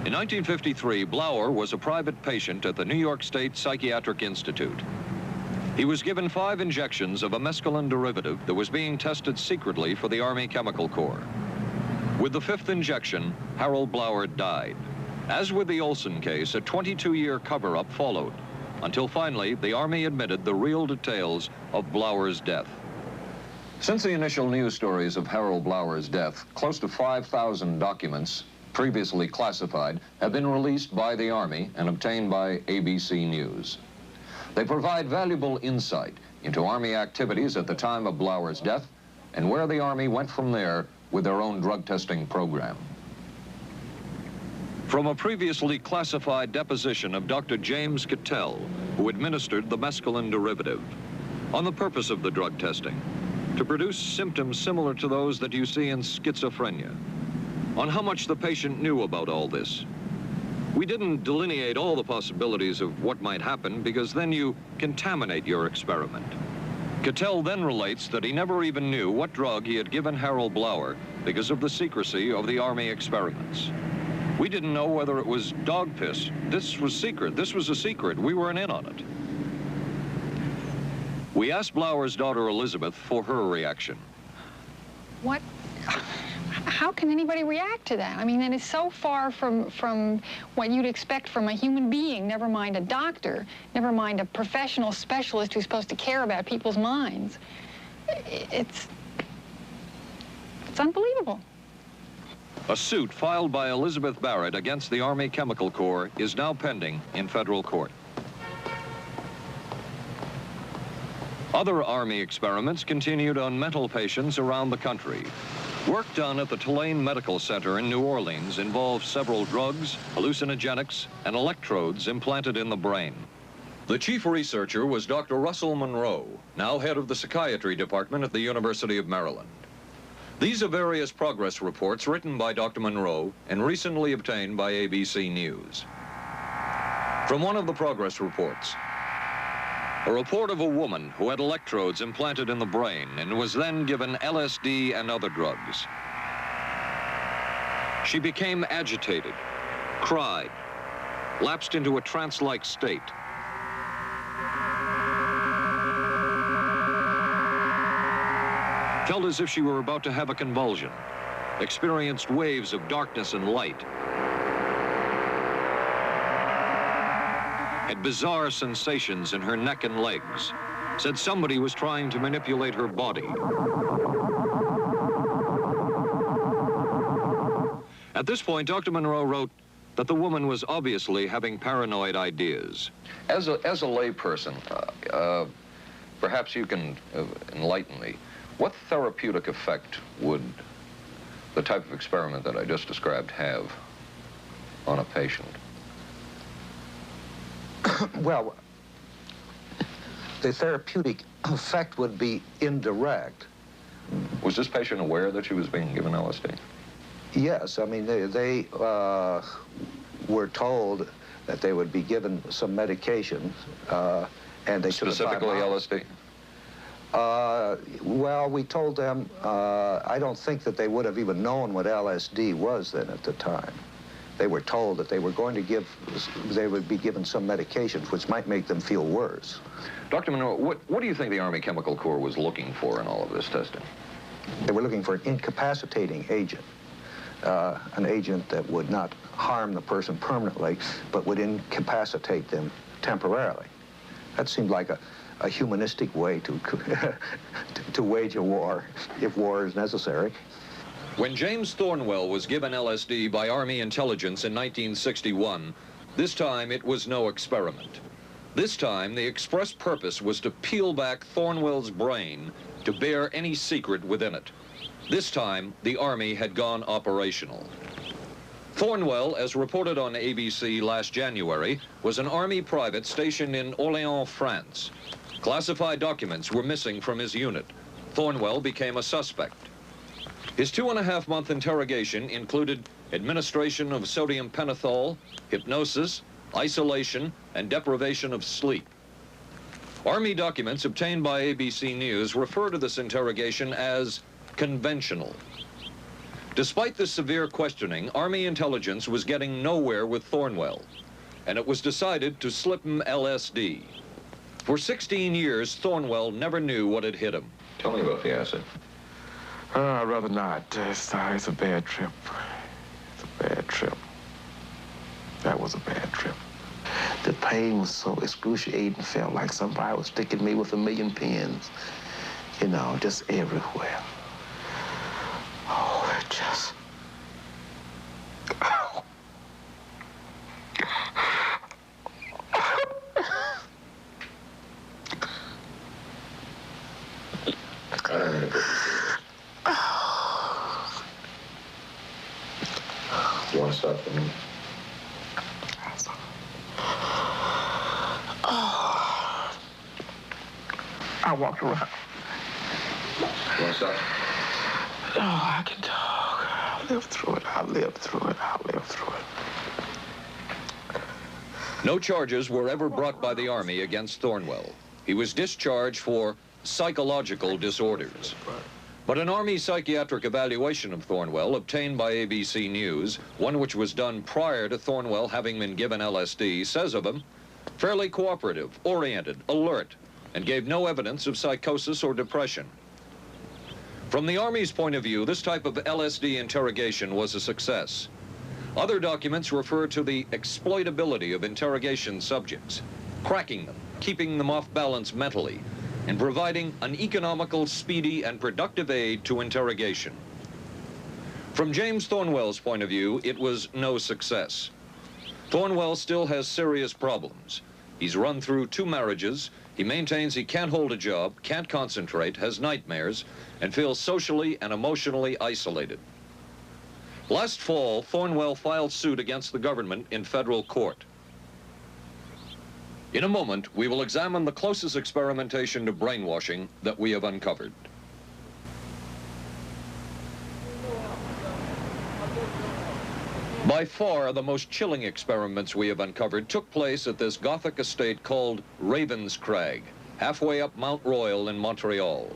In 1953, Blower was a private patient at the New York State Psychiatric Institute. He was given 5 injections of a mescaline derivative that was being tested secretly for the Army Chemical Corps. With the 5th injection, Harold Blower died. As with the Olson case, a 22-year cover-up followed, until finally the Army admitted the real details of Blower's death. Since the initial news stories of Harold Blower's death, close to 5,000 documents, previously classified, have been released by the Army and obtained by ABC News. They provide valuable insight into Army activities at the time of Blower's death and where the Army went from there with their own drug testing program. From a previously classified deposition of Dr. James Cattell, who administered the mescaline derivative, on the purpose of the drug testing, to produce symptoms similar to those that you see in schizophrenia, on how much the patient knew about all this. We didn't delineate all the possibilities of what might happen because then you contaminate your experiment. Cattell then relates that he never even knew what drug he had given Harold Blower because of the secrecy of the Army experiments. We didn't know whether it was dog piss. This was secret. This was a secret. We weren't in on it. We asked Blower's daughter Elizabeth for her reaction. What? How can anybody react to that? I mean, that is so far from what you'd expect from a human being, never mind a doctor, never mind a professional specialist who's supposed to care about people's minds. it's unbelievable. A suit filed by Elizabeth Barrett against the Army Chemical Corps is now pending in federal court. Other Army experiments continued on mental patients around the country. Work done at the Tulane Medical Center in New Orleans involved several drugs, hallucinogenics, and electrodes implanted in the brain. The chief researcher was Dr. Russell Monroe, now head of the psychiatry department at the University of Maryland. These are various progress reports written by Dr. Monroe and recently obtained by ABC News. From one of the progress reports, a report of a woman who had electrodes implanted in the brain and was then given LSD and other drugs. She became agitated, cried, lapsed into a trance-like state. Felt as if she were about to have a convulsion, experienced waves of darkness and light, had bizarre sensations in her neck and legs, said somebody was trying to manipulate her body. At this point, Dr. Monroe wrote that the woman was obviously having paranoid ideas. As a layperson, perhaps you can enlighten me. What therapeutic effect would the type of experiment that I just described have on a patient? Well, the therapeutic effect would be indirect. Was this patient aware that she was being given LSD? Yes, I mean, they were told that they would be given some medication, and they took specifically LSD? Well, we told them, I don't think that they would have even known what LSD was then at the time. They were told that they were going to they would be given some medications which might make them feel worse. Dr. Monroe, what do you think the Army Chemical Corps was looking for in all of this testing? They were looking for an incapacitating agent, an agent that would not harm the person permanently, but would incapacitate them temporarily. That seemed like a humanistic way to wage a war, if war is necessary. When James Thornwell was given LSD by Army intelligence in 1961, this time it was no experiment. This time, the express purpose was to peel back Thornwell's brain to bear any secret within it. This time, the Army had gone operational. Thornwell, as reported on ABC last January, was an Army private stationed in Orléans, France. Classified documents were missing from his unit. Thornwell became a suspect. His 2.5-month interrogation included administration of sodium pentothal, hypnosis, isolation, and deprivation of sleep. Army documents obtained by ABC News refer to this interrogation as conventional. Despite this severe questioning, Army intelligence was getting nowhere with Thornwell, and it was decided to slip him LSD. For 16 years, Thornwell never knew what had hit him. Tell me about the acid. I'd rather not. It's a bad trip. It's a bad trip. That was a bad trip. The pain was so excruciating. Felt like somebody was sticking me with 1,000,000 pins. You know, just everywhere. Oh, it just... Oh. You want to stop for me? I walked around. You want to stop? Oh, I can talk. I lived through it. I lived through it. I lived through it. No charges were ever brought by the Army against Thornwell. He was discharged for psychological disorders. But an Army psychiatric evaluation of Thornwell obtained by ABC News, one which was done prior to Thornwell having been given LSD, says of him, fairly cooperative, oriented, alert, and gave no evidence of psychosis or depression. From the Army's point of view, this type of LSD interrogation was a success. Other documents refer to the exploitability of interrogation subjects, cracking them, keeping them off balance mentally, in providing an economical, speedy, and productive aid to interrogation. From James Thornwell's point of view, it was no success. Thornwell still has serious problems. He's run through 2 marriages. He maintains he can't hold a job, can't concentrate, has nightmares, and feels socially and emotionally isolated. Last fall, Thornwell filed suit against the government in federal court. In a moment, we will examine the closest experimentation to brainwashing that we have uncovered. By far, the most chilling experiments we have uncovered took place at this Gothic estate called Ravens Crag, halfway up Mount Royal in Montreal.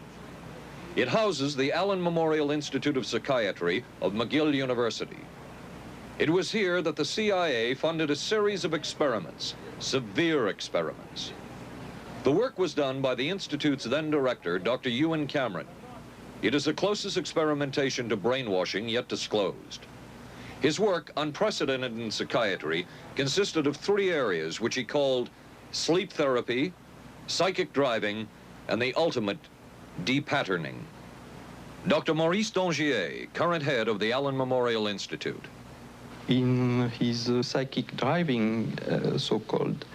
It houses the Allen Memorial Institute of Psychiatry of McGill University. It was here that the CIA funded a series of experiments, severe experiments. The work was done by the Institute's then director, Dr. Ewan Cameron. It is the closest experimentation to brainwashing yet disclosed. His work, unprecedented in psychiatry, consisted of 3 areas which he called sleep therapy, psychic driving, and the ultimate depatterning. Dr. Maurice Dongier, current head of the Allen Memorial Institute. In his psychic driving, so-called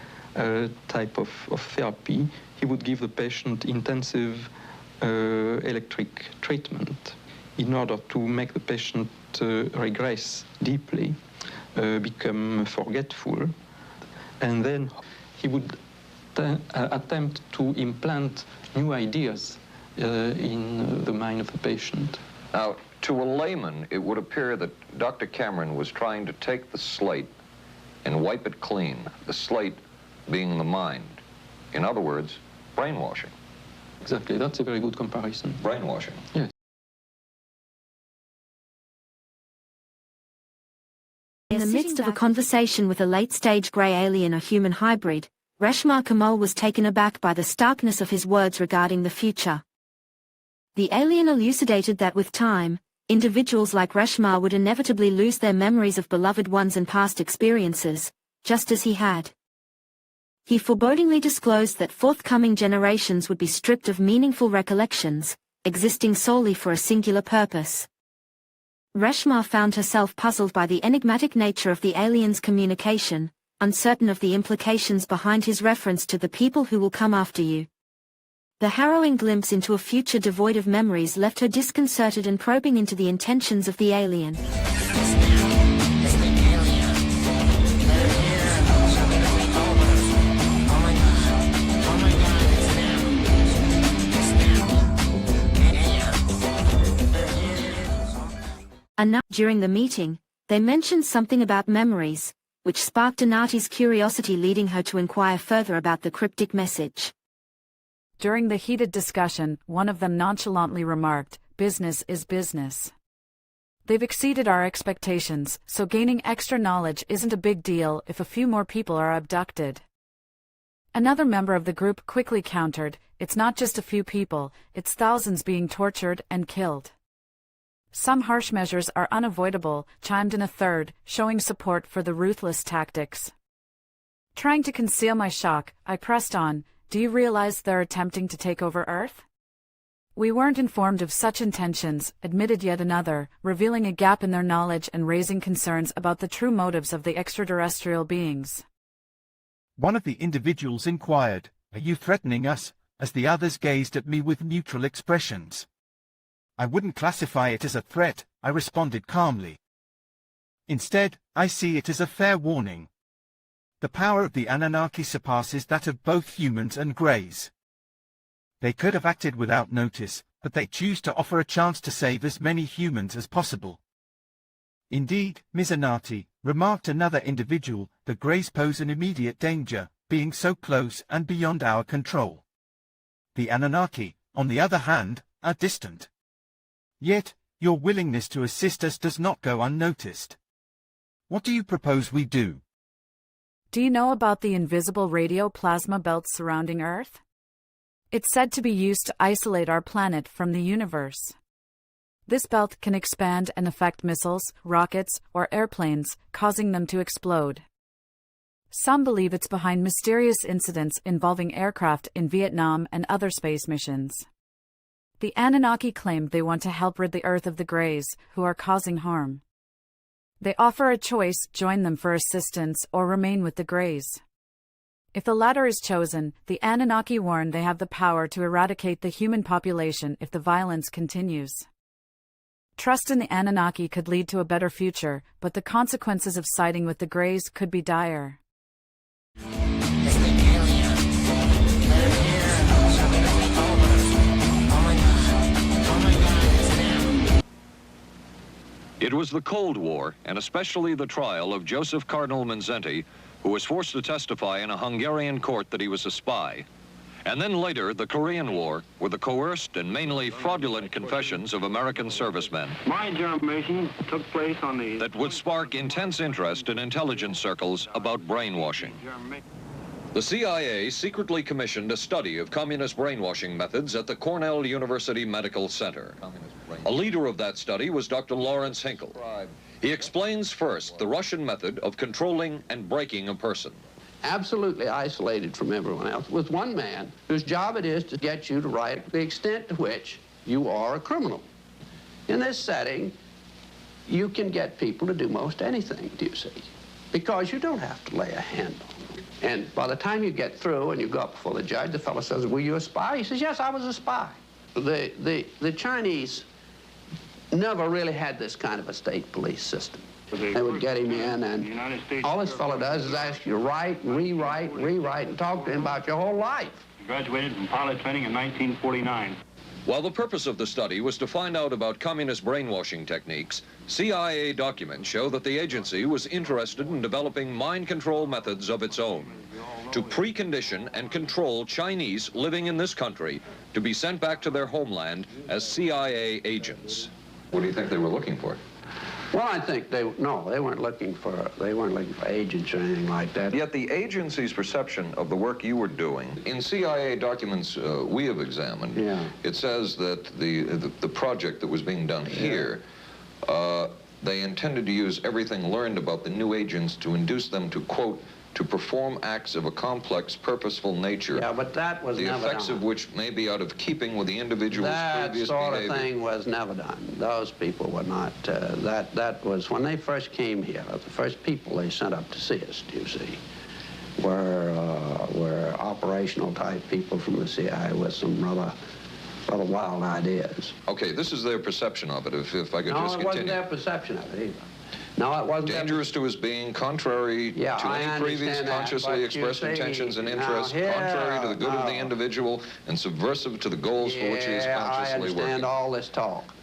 type of therapy, he would give the patient intensive electric treatment in order to make the patient regress deeply, become forgetful, and then he would attempt to implant new ideas in the mind of the patient. Now, to a layman, it would appear that Dr. Cameron was trying to take the slate and wipe it clean, the slate being the mind. In other words, brainwashing. Exactly, that's a very good comparison. Brainwashing. Yes. In the midst of a conversation with a late-stage grey alien or human hybrid, Reshma Kamal was taken aback by the starkness of his words regarding the future. The alien elucidated that with time, individuals like Reshma would inevitably lose their memories of beloved ones and past experiences, just as he had. He forebodingly disclosed that forthcoming generations would be stripped of meaningful recollections, existing solely for a singular purpose. Reshma found herself puzzled by the enigmatic nature of the alien's communication, uncertain of the implications behind his reference to the people who will come after you. The harrowing glimpse into a future devoid of memories left her disconcerted and probing into the intentions of the alien. During the meeting, they mentioned something about memories, which sparked Anati's curiosity, leading her to inquire further about the cryptic message. During the heated discussion, one of them nonchalantly remarked, "Business is business." They've exceeded our expectations, so gaining extra knowledge isn't a big deal if a few more people are abducted. Another member of the group quickly countered, "It's not just a few people, it's thousands being tortured and killed." "Some harsh measures are unavoidable," chimed in a third, showing support for the ruthless tactics. Trying to conceal my shock, I pressed on, "Do you realize they're attempting to take over Earth?" "We weren't informed of such intentions," admitted yet another, revealing a gap in their knowledge and raising concerns about the true motives of the extraterrestrial beings. One of the individuals inquired, "Are you threatening us?" as the others gazed at me with neutral expressions. "I wouldn't classify it as a threat," I responded calmly. "Instead, I see it as a fair warning. The power of the Anunnaki surpasses that of both humans and Greys. They could have acted without notice, but they choose to offer a chance to save as many humans as possible." "Indeed, Ms. Anati," remarked another individual, "the Greys pose an immediate danger, being so close and beyond our control. The Anunnaki, on the other hand, are distant. Yet, your willingness to assist us does not go unnoticed. What do you propose we do?" Do you know about the invisible radio plasma belt surrounding Earth? It's said to be used to isolate our planet from the universe. This belt can expand and affect missiles, rockets, or airplanes, causing them to explode. Some believe it's behind mysterious incidents involving aircraft in Vietnam and other space missions. The Anunnaki claim they want to help rid the Earth of the Greys, who are causing harm. They offer a choice: join them for assistance or remain with the Greys. If the latter is chosen, the Anunnaki warn they have the power to eradicate the human population if the violence continues. Trust in the Anunnaki could lead to a better future, but the consequences of siding with the Greys could be dire. It was the Cold War, and especially the trial of Joseph Cardinal Mindszenty, who was forced to testify in a Hungarian court that he was a spy. And then later, the Korean War, with the coerced and mainly fraudulent confessions of American servicemen. My germination took place on the... That would spark intense interest in intelligence circles about brainwashing. The CIA secretly commissioned a study of communist brainwashing methods at the Cornell University Medical Center. A leader of that study was Dr. Lawrence Hinkle. He explains first the Russian method of controlling and breaking a person. Absolutely isolated from everyone else, with one man whose job it is to get you to write the extent to which you are a criminal. In this setting, you can get people to do most anything, do you see? Because you don't have to lay a hand on them. And by the time you get through and you go up before the judge, the fellow says, "Were you a spy?" He says, "Yes, I was a spy." The Chinese never really had this kind of a state police system. They would get him in, and all this fellow does is ask you to write, rewrite, and talk to him about your whole life. Graduated from pilot training in 1949. While the purpose of the study was to find out about communist brainwashing techniques, CIA documents show that the agency was interested in developing mind control methods of its own to precondition and control Chinese living in this country to be sent back to their homeland as CIA agents. What do you think they were looking for? Well, I think they weren't looking for agents or anything like that. Yet the agency's perception of the work you were doing, in CIA documents we have examined, it says that the project that was being done here, they intended to use everything learned about the new agents to induce them to, quote, to perform acts of a complex, purposeful nature. Yeah, but that was never done. The effects of which may be out of keeping with the individual's previous behavior. That sort of thing was never done. Those people were not, that was, when they first came here, the first people they sent up to see us, do you see, were operational type people from the CIA with some rather wild ideas. Okay, this is their perception of it, if I could just continue. No, it wasn't their perception of it either. No, it wasn't. Dangerous to his being, contrary to any previous consciously expressed intentions and interests, contrary to the good of the individual, and subversive to the goals for which he is consciously working. I understand all this talk.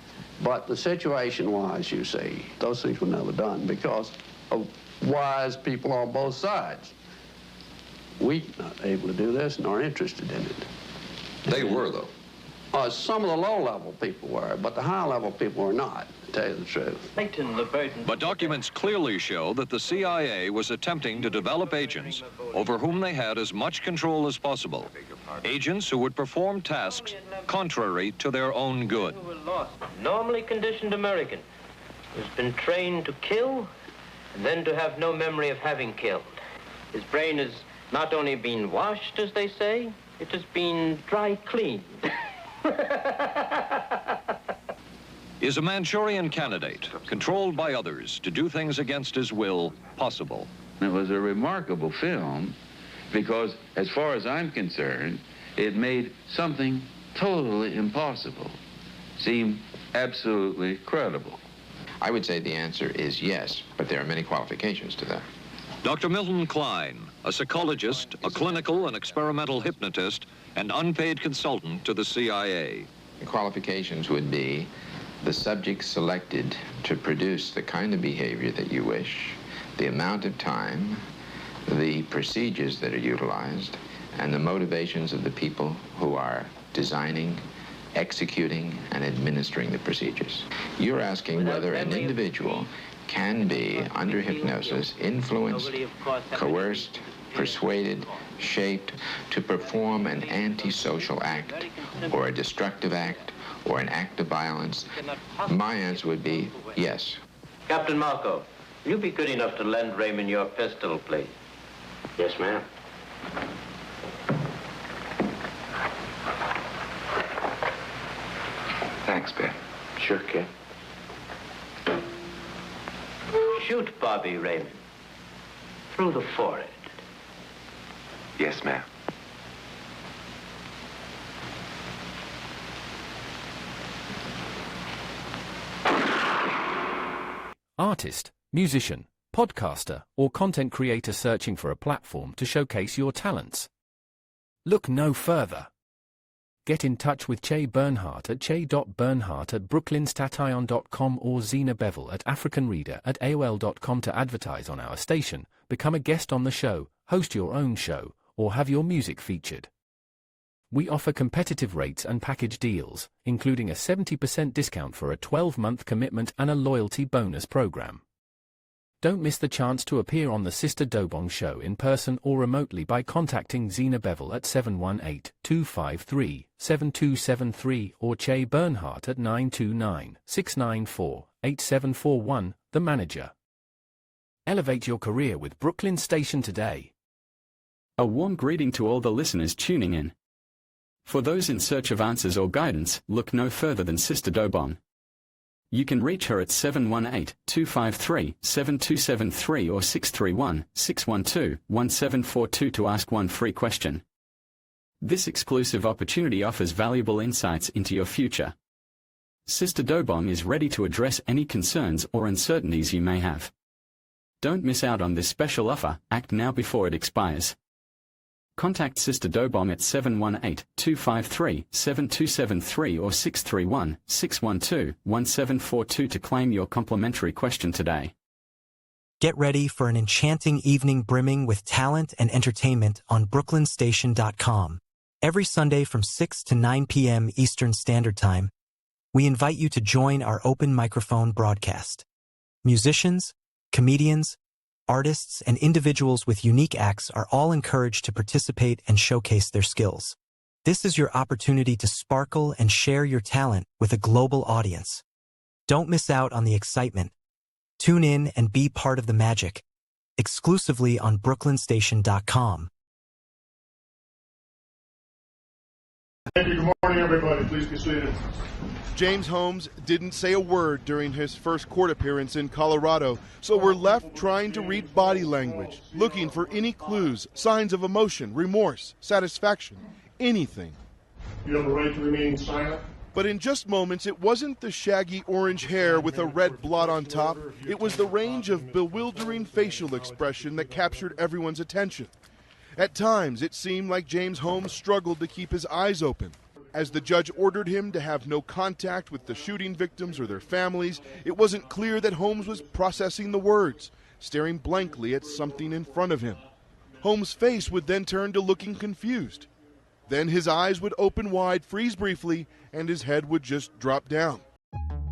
But the situation was, you see, those things were never done because of wise people on both sides. We were not able to do this nor interested in it. They were, though. Some of the low-level people were, but the high-level people were not, to tell you the truth. But documents clearly show that the CIA was attempting to develop agents over whom they had as much control as possible. Agents who would perform tasks contrary to their own good. Normally conditioned American who's been trained to kill and then to have no memory of having killed. His brain has not only been washed, as they say, it has been dry cleaned. Is a Manchurian candidate, controlled by others to do things against his will, possible? It was a remarkable film because, as far as I'm concerned, it made something totally impossible seem absolutely credible. I would say the answer is yes, but there are many qualifications to that. Dr. Milton Klein, a psychologist, a clinical and experimental hypnotist, and unpaid consultant to the CIA. The qualifications would be the subject selected to produce the kind of behavior that you wish, the amount of time, the procedures that are utilized, and the motivations of the people who are designing, executing, and administering the procedures. You're asking whether an individual can be, under hypnosis, influenced, coerced, persuaded, shaped to perform an antisocial act, or a destructive act, or an act of violence. My answer would be yes. Captain Marco, will you be good enough to lend Raymond your pistol, please? Yes, ma'am. Thanks, Ben. Sure, kid. Shoot Bobby Raymond. Through the forehead. Yes, ma'am. Artist, musician, podcaster, or content creator searching for a platform to showcase your talents? Look no further. Get in touch with Che Bernhardt at che.bernhardt@brooklynstation.com or Zena Bevel at africanreader@aol.com to advertise on our station, become a guest on the show, host your own show, or have your music featured. We offer competitive rates and package deals, including a 70% discount for a 12-month commitment and a loyalty bonus program. Don't miss the chance to appear on the Sister Dobong Show in person or remotely by contacting Zena Bevel at 718-253-7273 or Che Bernhardt at 929-694-8741, the manager. Elevate your career with Brooklyn Station today. A warm greeting to all the listeners tuning in. For those in search of answers or guidance, look no further than Sister Dobong. You can reach her at 718-253-7273 or 631-612-1742 to ask one free question. This exclusive opportunity offers valuable insights into your future. Sister Dobong is ready to address any concerns or uncertainties you may have. Don't miss out on this special offer. Act now before it expires. Contact Sister Dobong at 718-253-7273 or 631-612-1742 to claim your complimentary question today. Get ready for an enchanting evening brimming with talent and entertainment on BrooklynStation.com. Every Sunday from 6 to 9 p.m. Eastern Standard Time, we invite you to join our open microphone broadcast. Musicians, comedians, artists, and individuals with unique acts are all encouraged to participate and showcase their skills. This is your opportunity to sparkle and share your talent with a global audience. Don't miss out on the excitement. Tune in and be part of the magic, exclusively on BrooklynStation.com. Thank you. Good morning, everybody. Please be seated. James Holmes didn't say a word during his first court appearance in Colorado, so we're left trying to read body language, looking for any clues, signs of emotion, remorse, satisfaction, anything. You have a right to remain silent. But in just moments, it wasn't the shaggy orange hair with a red blot on top. It was the range of bewildering facial expression that captured everyone's attention. At times, it seemed like James Holmes struggled to keep his eyes open. As the judge ordered him to have no contact with the shooting victims or their families, it wasn't clear that Holmes was processing the words, staring blankly at something in front of him. Holmes' face would then turn to looking confused. Then his eyes would open wide, freeze briefly, and his head would just drop down.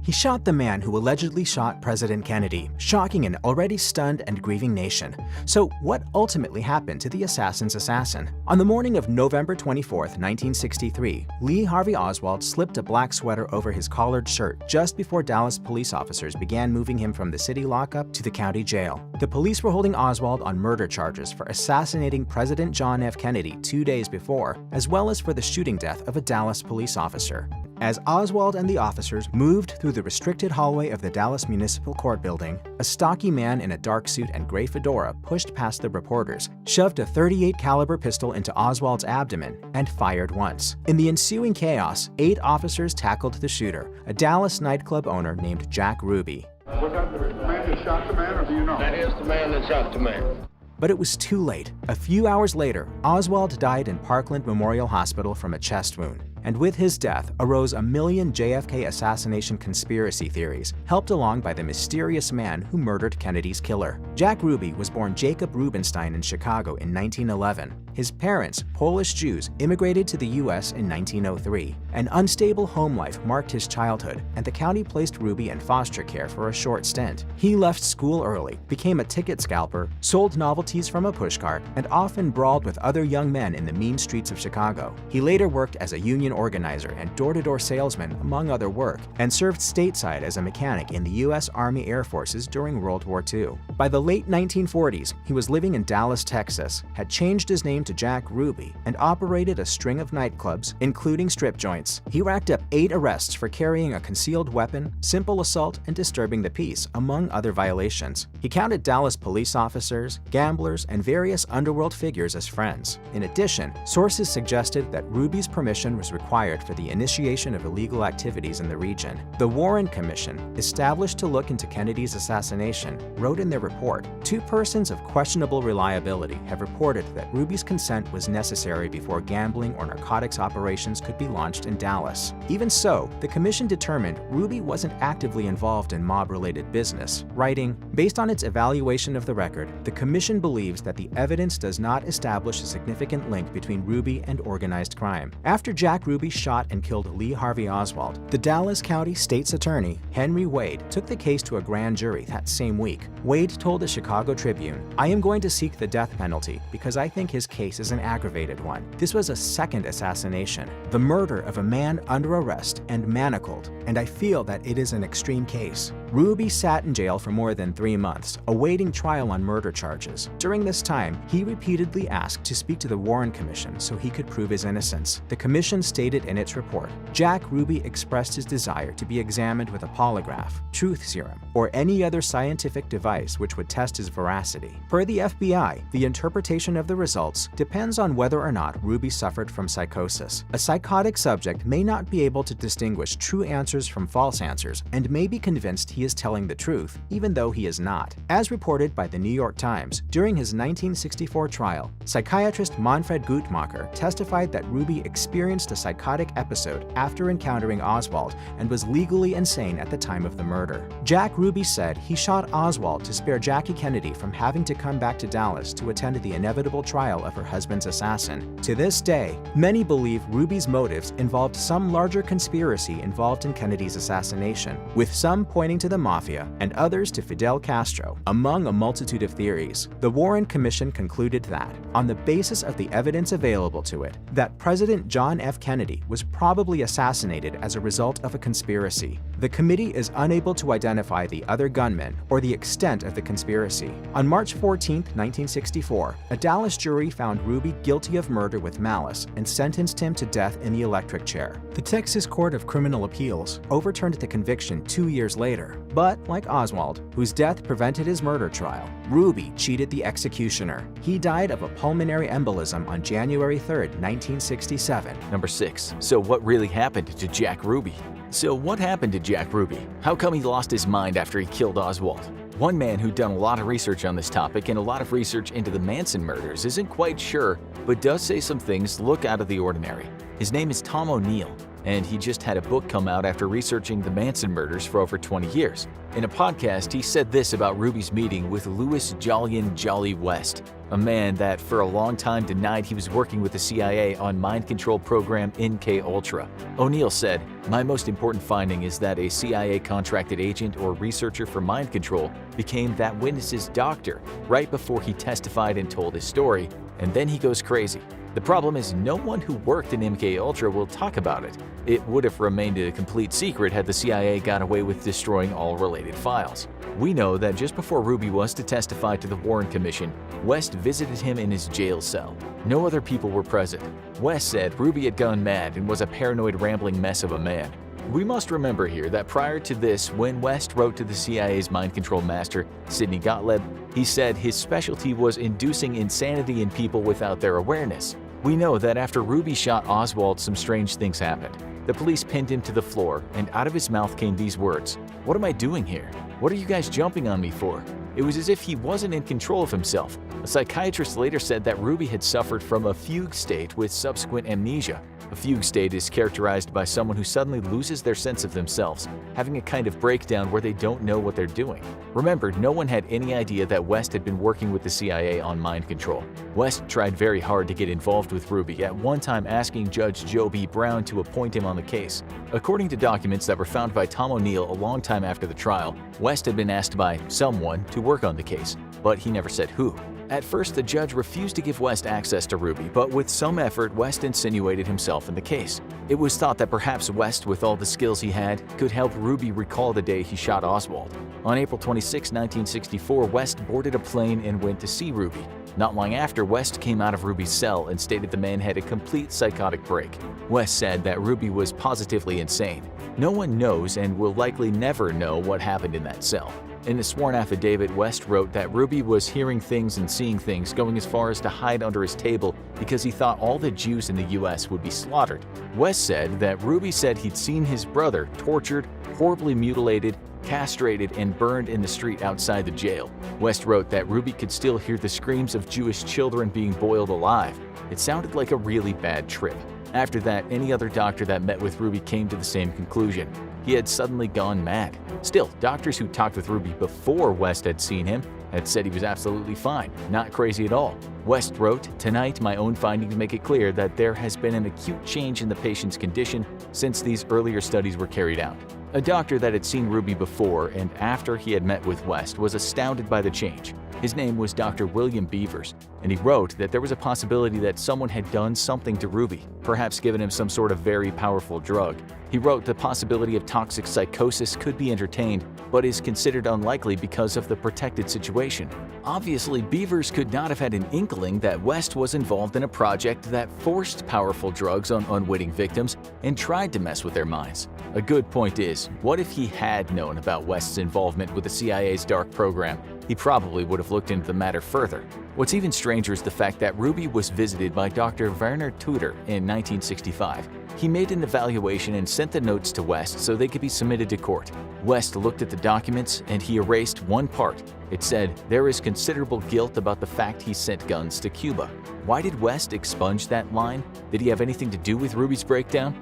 He shot the man who allegedly shot President Kennedy, shocking an already stunned and grieving nation. So what ultimately happened to the assassin's assassin? On the morning of November 24, 1963, Lee Harvey Oswald slipped a black sweater over his collared shirt just before Dallas police officers began moving him from the city lockup to the county jail. The police were holding Oswald on murder charges for assassinating President John F. Kennedy 2 days before, as well as for the shooting death of a Dallas police officer. As Oswald and the officers moved through the restricted hallway of the Dallas Municipal Court building, a stocky man in a dark suit and gray fedora pushed past the reporters, shoved a .38 caliber pistol into Oswald's abdomen, and fired once. In the ensuing chaos, 8 officers tackled the shooter, a Dallas nightclub owner named Jack Ruby. Was that the man that shot the man, or do you know? That is the man that shot the man. But it was too late. A few hours later, Oswald died in Parkland Memorial Hospital from a chest wound. And with his death arose a million JFK assassination conspiracy theories, helped along by the mysterious man who murdered Kennedy's killer. Jack Ruby was born Jacob Rubinstein in Chicago in 1911. His parents, Polish Jews, immigrated to the U.S. in 1903. An unstable home life marked his childhood, and the county placed Ruby in foster care for a short stint. He left school early, became a ticket scalper, sold novelties from a pushcart, and often brawled with other young men in the mean streets of Chicago. He later worked as a union union organizer and door-to-door salesman, among other work, and served stateside as a mechanic in the U.S. Army Air Forces during World War II. By the late 1940s, he was living in Dallas, Texas, had changed his name to Jack Ruby, and operated a string of nightclubs, including strip joints. He racked up 8 arrests for carrying a concealed weapon, simple assault, and disturbing the peace, among other violations. He counted Dallas police officers, gamblers, and various underworld figures as friends. In addition, sources suggested that Ruby's permission was required for the initiation of illegal activities in the region. The Warren Commission, established to look into Kennedy's assassination, wrote in their report, 2 persons of questionable reliability have reported that Ruby's consent was necessary before gambling or narcotics operations could be launched in Dallas. Even so, the commission determined Ruby wasn't actively involved in mob-related business, writing, "Based on its evaluation of the record, the commission believes that the evidence does not establish a significant link between Ruby and organized crime." After Jack Ruby shot and killed Lee Harvey Oswald, the Dallas County State's Attorney, Henry Wade, took the case to a grand jury that same week. Wade told the Chicago Tribune, "I am going to seek the death penalty because I think his case is an aggravated one. This was a second assassination, the murder of a man under arrest and manacled, and I feel that it is an extreme case." Ruby sat in jail for more than 3 months, awaiting trial on murder charges. During this time, he repeatedly asked to speak to the Warren Commission so he could prove his innocence. The commission stated in its report, Jack Ruby expressed his desire to be examined with a polygraph, truth serum, or any other scientific device which would test his veracity. Per the FBI, the interpretation of the results depends on whether or not Ruby suffered from psychosis. A psychotic subject may not be able to distinguish true answers from false answers and may be convinced he is telling the truth, even though he is not. As reported by the New York Times, during his 1964 trial, psychiatrist Manfred Guttmacher testified that Ruby experienced a psychotic episode after encountering Oswald and was legally insane at the time of the murder. Jack Ruby said he shot Oswald to spare Jackie Kennedy from having to come back to Dallas to attend the inevitable trial of her husband's assassin. To this day, many believe Ruby's motives involved some larger conspiracy involved in Kennedy's assassination, with some pointing to the mafia and others to Fidel Castro, among a multitude of theories. The Warren Commission concluded that, on the basis of the evidence available to it, that President John F. Kennedy was probably assassinated as a result of a conspiracy. The committee is unable to identify the other gunmen or the extent of the conspiracy. On March 14, 1964, a Dallas jury found Ruby guilty of murder with malice and sentenced him to death in the electric chair. The Texas Court of Criminal Appeals overturned the conviction 2 years later, but like Oswald, whose death prevented his murder trial, Ruby cheated the executioner. He died of a pulmonary embolism on January 3, 1967. Number 6. So what really happened to Jack Ruby? So what happened to Jack Ruby? How come he lost his mind after he killed Oswald? One man who'd done a lot of research on this topic and a lot of research into the Manson murders isn't quite sure, but does say some things look out of the ordinary. His name is Tom O'Neill, and he just had a book come out after researching the Manson murders for over 20 years. In a podcast, he said this about Ruby's meeting with Louis Jolyon Jolly West, a man that for a long time denied he was working with the CIA on mind control program MK-Ultra. O'Neill said, "My most important finding is that a CIA contracted agent or researcher for mind control became that witness's doctor right before he testified and told his story, and then he goes crazy. The problem is no one who worked in MK-Ultra will talk about it. It would have remained a complete secret had the CIA got away with destroying all related files." We know that just before Ruby was to testify to the Warren Commission, West visited him in his jail cell. No other people were present. West said Ruby had gone mad and was a paranoid, rambling mess of a man. We must remember here that prior to this, when West wrote to the CIA's mind control master, Sidney Gottlieb, he said his specialty was inducing insanity in people without their awareness. We know that after Ruby shot Oswald, some strange things happened. The police pinned him to the floor, and out of his mouth came these words, "What am I doing here? What are you guys jumping on me for?" It was as if he wasn't in control of himself. A psychiatrist later said that Ruby had suffered from a fugue state with subsequent amnesia. A fugue state is characterized by someone who suddenly loses their sense of themselves, having a kind of breakdown where they don't know what they're doing. Remember, no one had any idea that West had been working with the CIA on mind control. West tried very hard to get involved with Ruby, at one time asking Judge Joe B. Brown to appoint him on the case. According to documents that were found by Tom O'Neill a long time after the trial, West had been asked by someone to work on the case, but he never said who. At first, the judge refused to give West access to Ruby, but with some effort, West insinuated himself in the case. It was thought that perhaps West, with all the skills he had, could help Ruby recall the day he shot Oswald. On April 26, 1964, West boarded a plane and went to see Ruby. Not long after, West came out of Ruby's cell and stated the man had a complete psychotic break. West said that Ruby was positively insane. No one knows and will likely never know what happened in that cell. In a sworn affidavit, West wrote that Ruby was hearing things and seeing things, going as far as to hide under his table because he thought all the Jews in the U.S. would be slaughtered. West said that Ruby said he'd seen his brother tortured, horribly mutilated, castrated, and burned in the street outside the jail. West wrote that Ruby could still hear the screams of Jewish children being boiled alive. It sounded like a really bad trip. After that, any other doctor that met with Ruby came to the same conclusion. He had suddenly gone mad. Still, doctors who talked with Ruby before West had seen him had said he was absolutely fine, not crazy at all. West wrote, "Tonight, my own findings make it clear that there has been an acute change in the patient's condition since these earlier studies were carried out." A doctor that had seen Ruby before and after he had met with West was astounded by the change. His name was Dr. William Beavers, and he wrote that there was a possibility that someone had done something to Ruby, perhaps given him some sort of very powerful drug. He wrote the possibility of toxic psychosis could be entertained, but is considered unlikely because of the protected situation. Obviously, Beavers could not have had an inkling that West was involved in a project that forced powerful drugs on unwitting victims and tried to mess with their minds. A good point is, what if he had known about West's involvement with the CIA's dark program? He probably would have looked into the matter further. What's even stranger is the fact that Ruby was visited by Dr. Werner Tudor in 1965. He made an evaluation and sent the notes to West so they could be submitted to court. West looked at the documents and he erased one part. It said, "There is considerable guilt about the fact he sent guns to Cuba." Why did West expunge that line? Did he have anything to do with Ruby's breakdown?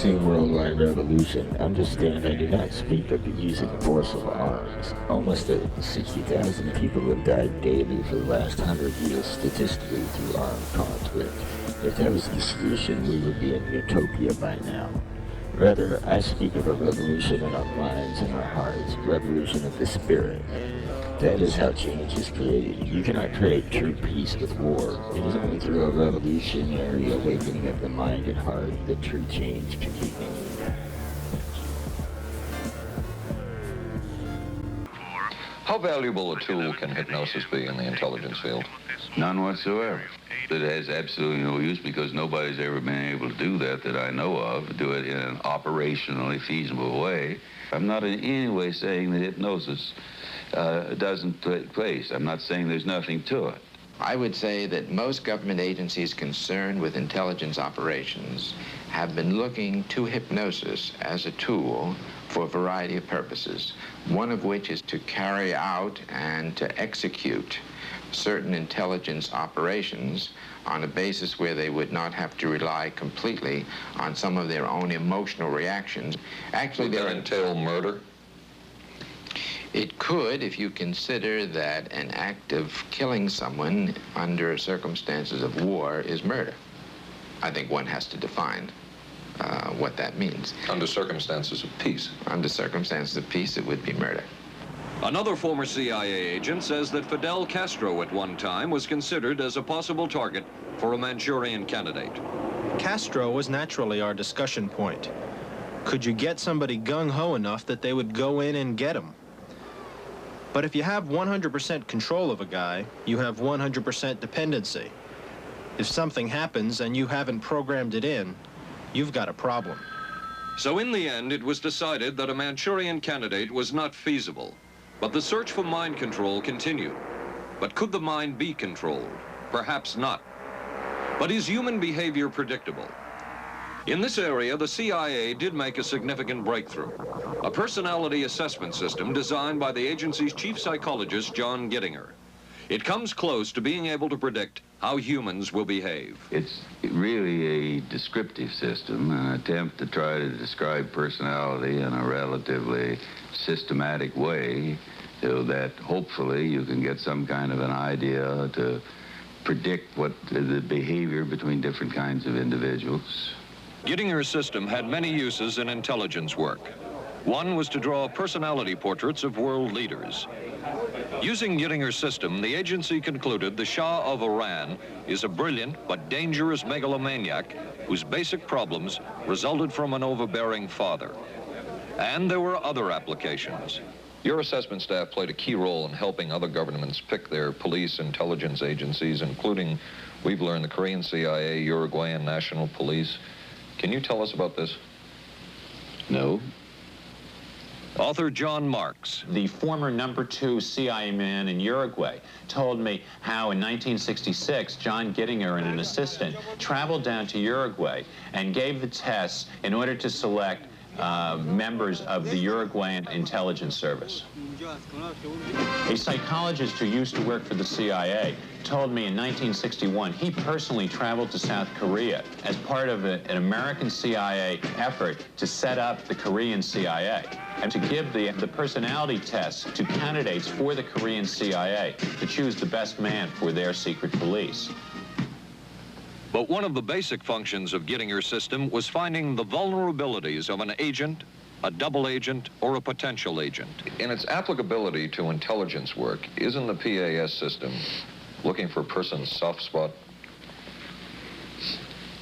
Worldwide revolution, understand I do not speak of the using force of arms. Almost 60,000 people have died daily for the last 100 years statistically through armed conflict. If that was the solution, we would be in utopia by now. Rather, I speak of a revolution in our minds and our hearts, revolution of the spirit. That is how change is created. You cannot create true peace with war. It is only through a revolutionary awakening of the mind and heart that true change can be made. How valuable a tool can hypnosis be in the intelligence field? None whatsoever. It has absolutely no use because nobody's ever been able to do that I know of, do it in an operationally feasible way. I'm not in any way saying that hypnosis doesn't take place. I'm not saying there's nothing to it. I would say that most government agencies concerned with intelligence operations have been looking to hypnosis as a tool for a variety of purposes, one of which is to carry out and to execute certain intelligence operations on a basis where they would not have to rely completely on some of their own emotional reactions. Actually, would that entail murder? It could, if you consider that an act of killing someone under circumstances of war is murder. I think one has to define what that means. Under circumstances of peace? Under circumstances of peace, it would be murder. Another former CIA agent says that Fidel Castro at one time was considered as a possible target for a Manchurian candidate. Castro was naturally our discussion point. Could you get somebody gung-ho enough that they would go in and get him? But if you have 100% control of a guy, you have 100% dependency. If something happens and you haven't programmed it in, you've got a problem. So in the end, it was decided that a Manchurian candidate was not feasible. But the search for mind control continued. But could the mind be controlled? Perhaps not. But is human behavior predictable? In this area, the CIA did make a significant breakthrough. A personality assessment system designed by the agency's chief psychologist, John Gittinger. It comes close to being able to predict how humans will behave. It's really a descriptive system, an attempt to try to describe personality in a relatively systematic way so that hopefully you can get some kind of an idea to predict what the behavior between different kinds of individuals. Gittinger's system had many uses in intelligence work. One was to draw personality portraits of world leaders. Using Gittinger's system, the agency concluded the Shah of Iran is a brilliant but dangerous megalomaniac whose basic problems resulted from an overbearing father. And there were other applications. Your assessment staff played a key role in helping other governments pick their police intelligence agencies, including, we've learned, the Korean CIA, Uruguayan National Police. Can you tell us about this? No. Author John Marks. The former #2 CIA man in Uruguay told me how in 1966, John Gittinger and an assistant traveled down to Uruguay and gave the tests in order to select members of the Uruguayan intelligence service. A psychologist who used to work for the CIA told me in 1961 he personally traveled to South Korea as part of an American CIA effort to set up the Korean CIA and to give the personality tests to candidates for the Korean CIA to choose the best man for their secret police. But one of the basic functions of Gittinger's system was finding the vulnerabilities of an agent, a double agent, or a potential agent. In its applicability to intelligence work, isn't the PAS system looking for a person's soft spot?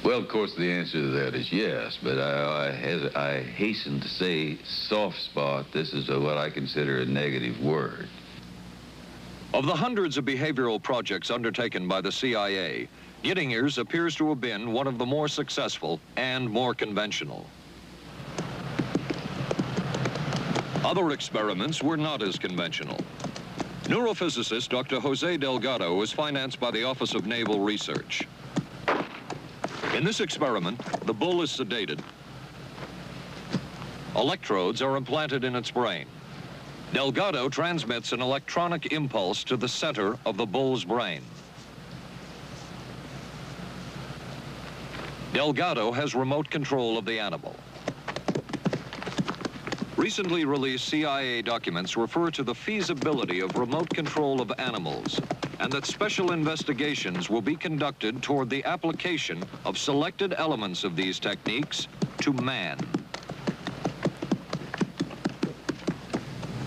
Well, of course, the answer to that is yes, but I hasten to say soft spot. This is what I consider a negative word. Of the hundreds of behavioral projects undertaken by the CIA, Gittinger's appears to have been one of the more successful and more conventional. Other experiments were not as conventional. Neurophysicist Dr. Jose Delgado was financed by the Office of Naval Research. In this experiment, the bull is sedated. Electrodes are implanted in its brain. Delgado transmits an electronic impulse to the center of the bull's brain. Delgado has remote control of the animal. Recently released CIA documents refer to the feasibility of remote control of animals and that special investigations will be conducted toward the application of selected elements of these techniques to man.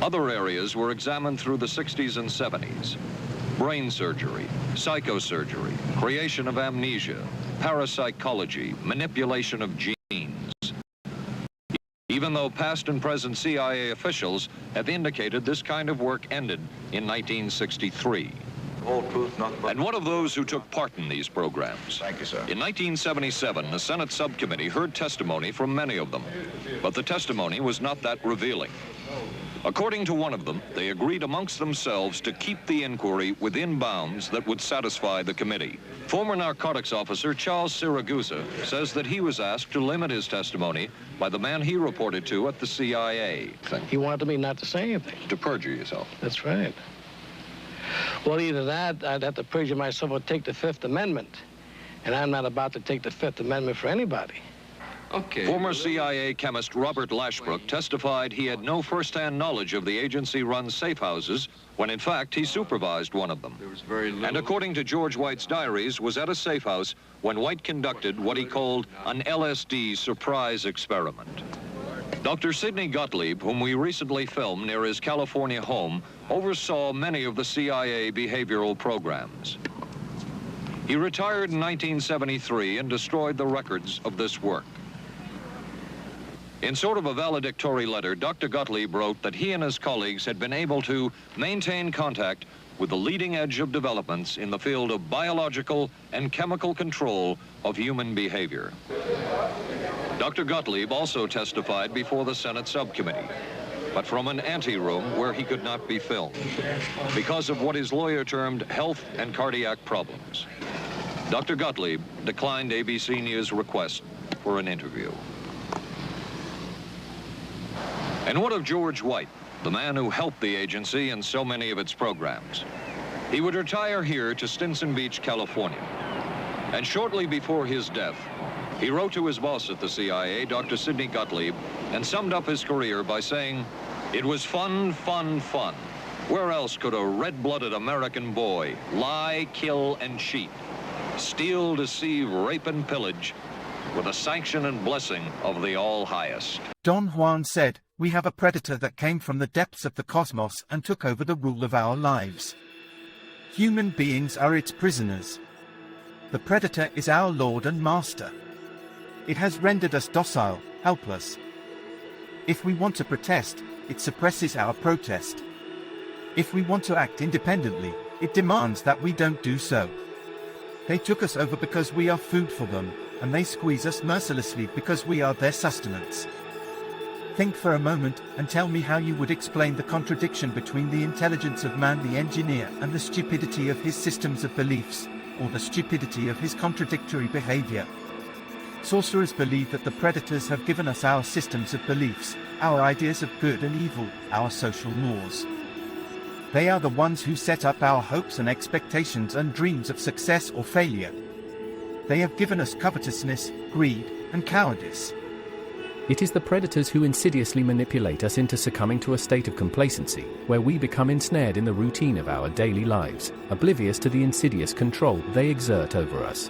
Other areas were examined through the 60s and 70s. Brain surgery, psychosurgery, creation of amnesia, parapsychology, manipulation of genes. Even though past and present CIA officials have indicated this kind of work ended in 1963. Whole truth, nothing but... And one of those who took part in these programs. Thank you, sir. In 1977, the Senate subcommittee heard testimony from many of them, but the testimony was not that revealing. According to one of them, they agreed amongst themselves to keep the inquiry within bounds that would satisfy the committee. Former narcotics officer Charles Siragusa says that he was asked to limit his testimony by the man he reported to at the CIA. He wanted me not to say anything. To perjure yourself. That's right. Well, either that, I'd have to perjure myself or take the Fifth Amendment. And I'm not about to take the Fifth Amendment for anybody. Okay. Former CIA chemist Robert Lashbrook testified he had no first-hand knowledge of the agency-run safe houses when, in fact, he supervised one of them. There was very little. And according to George White's diaries, was at a safe house when White conducted what he called an LSD surprise experiment. Dr. Sidney Gottlieb, whom we recently filmed near his California home, oversaw many of the CIA behavioral programs. He retired in 1973 and destroyed the records of this work. In sort of a valedictory letter, Dr. Gottlieb wrote that he and his colleagues had been able to maintain contact with the leading edge of developments in the field of biological and chemical control of human behavior. Dr. Gottlieb also testified before the Senate subcommittee, but from an anteroom where he could not be filmed because of what his lawyer termed health and cardiac problems. Dr. Gottlieb declined ABC News' request for an interview. And what of George White, the man who helped the agency in so many of its programs? He would retire here to Stinson Beach, California. And shortly before his death, he wrote to his boss at the CIA, Dr. Sidney Gottlieb, and summed up his career by saying, "It was fun, fun, fun. Where else could a red-blooded American boy lie, kill, and cheat, steal, deceive, rape, and pillage with the sanction and blessing of the All-Highest?" Don Juan said, "We have a predator that came from the depths of the cosmos and took over the rule of our lives. Human beings are its prisoners. The predator is our lord and master. It has rendered us docile, helpless. If we want to protest, it suppresses our protest. If we want to act independently, it demands that we don't do so. They took us over because we are food for them, and they squeeze us mercilessly because we are their sustenance. Think for a moment and tell me how you would explain the contradiction between the intelligence of man the engineer and the stupidity of his systems of beliefs, or the stupidity of his contradictory behavior. Sorcerers believe that the predators have given us our systems of beliefs, our ideas of good and evil, our social laws. They are the ones who set up our hopes and expectations and dreams of success or failure. They have given us covetousness, greed, and cowardice. It is the predators who insidiously manipulate us into succumbing to a state of complacency, where we become ensnared in the routine of our daily lives, oblivious to the insidious control they exert over us.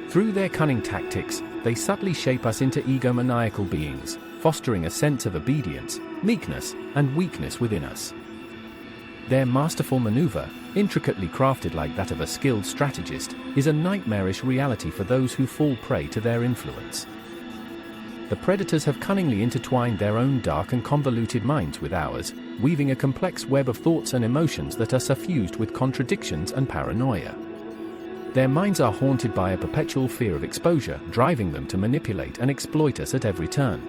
Through their cunning tactics, they subtly shape us into egomaniacal beings, fostering a sense of obedience, meekness, and weakness within us. Their masterful maneuver, intricately crafted like that of a skilled strategist, is a nightmarish reality for those who fall prey to their influence. The predators have cunningly intertwined their own dark and convoluted minds with ours, weaving a complex web of thoughts and emotions that are suffused with contradictions and paranoia. Their minds are haunted by a perpetual fear of exposure, driving them to manipulate and exploit us at every turn.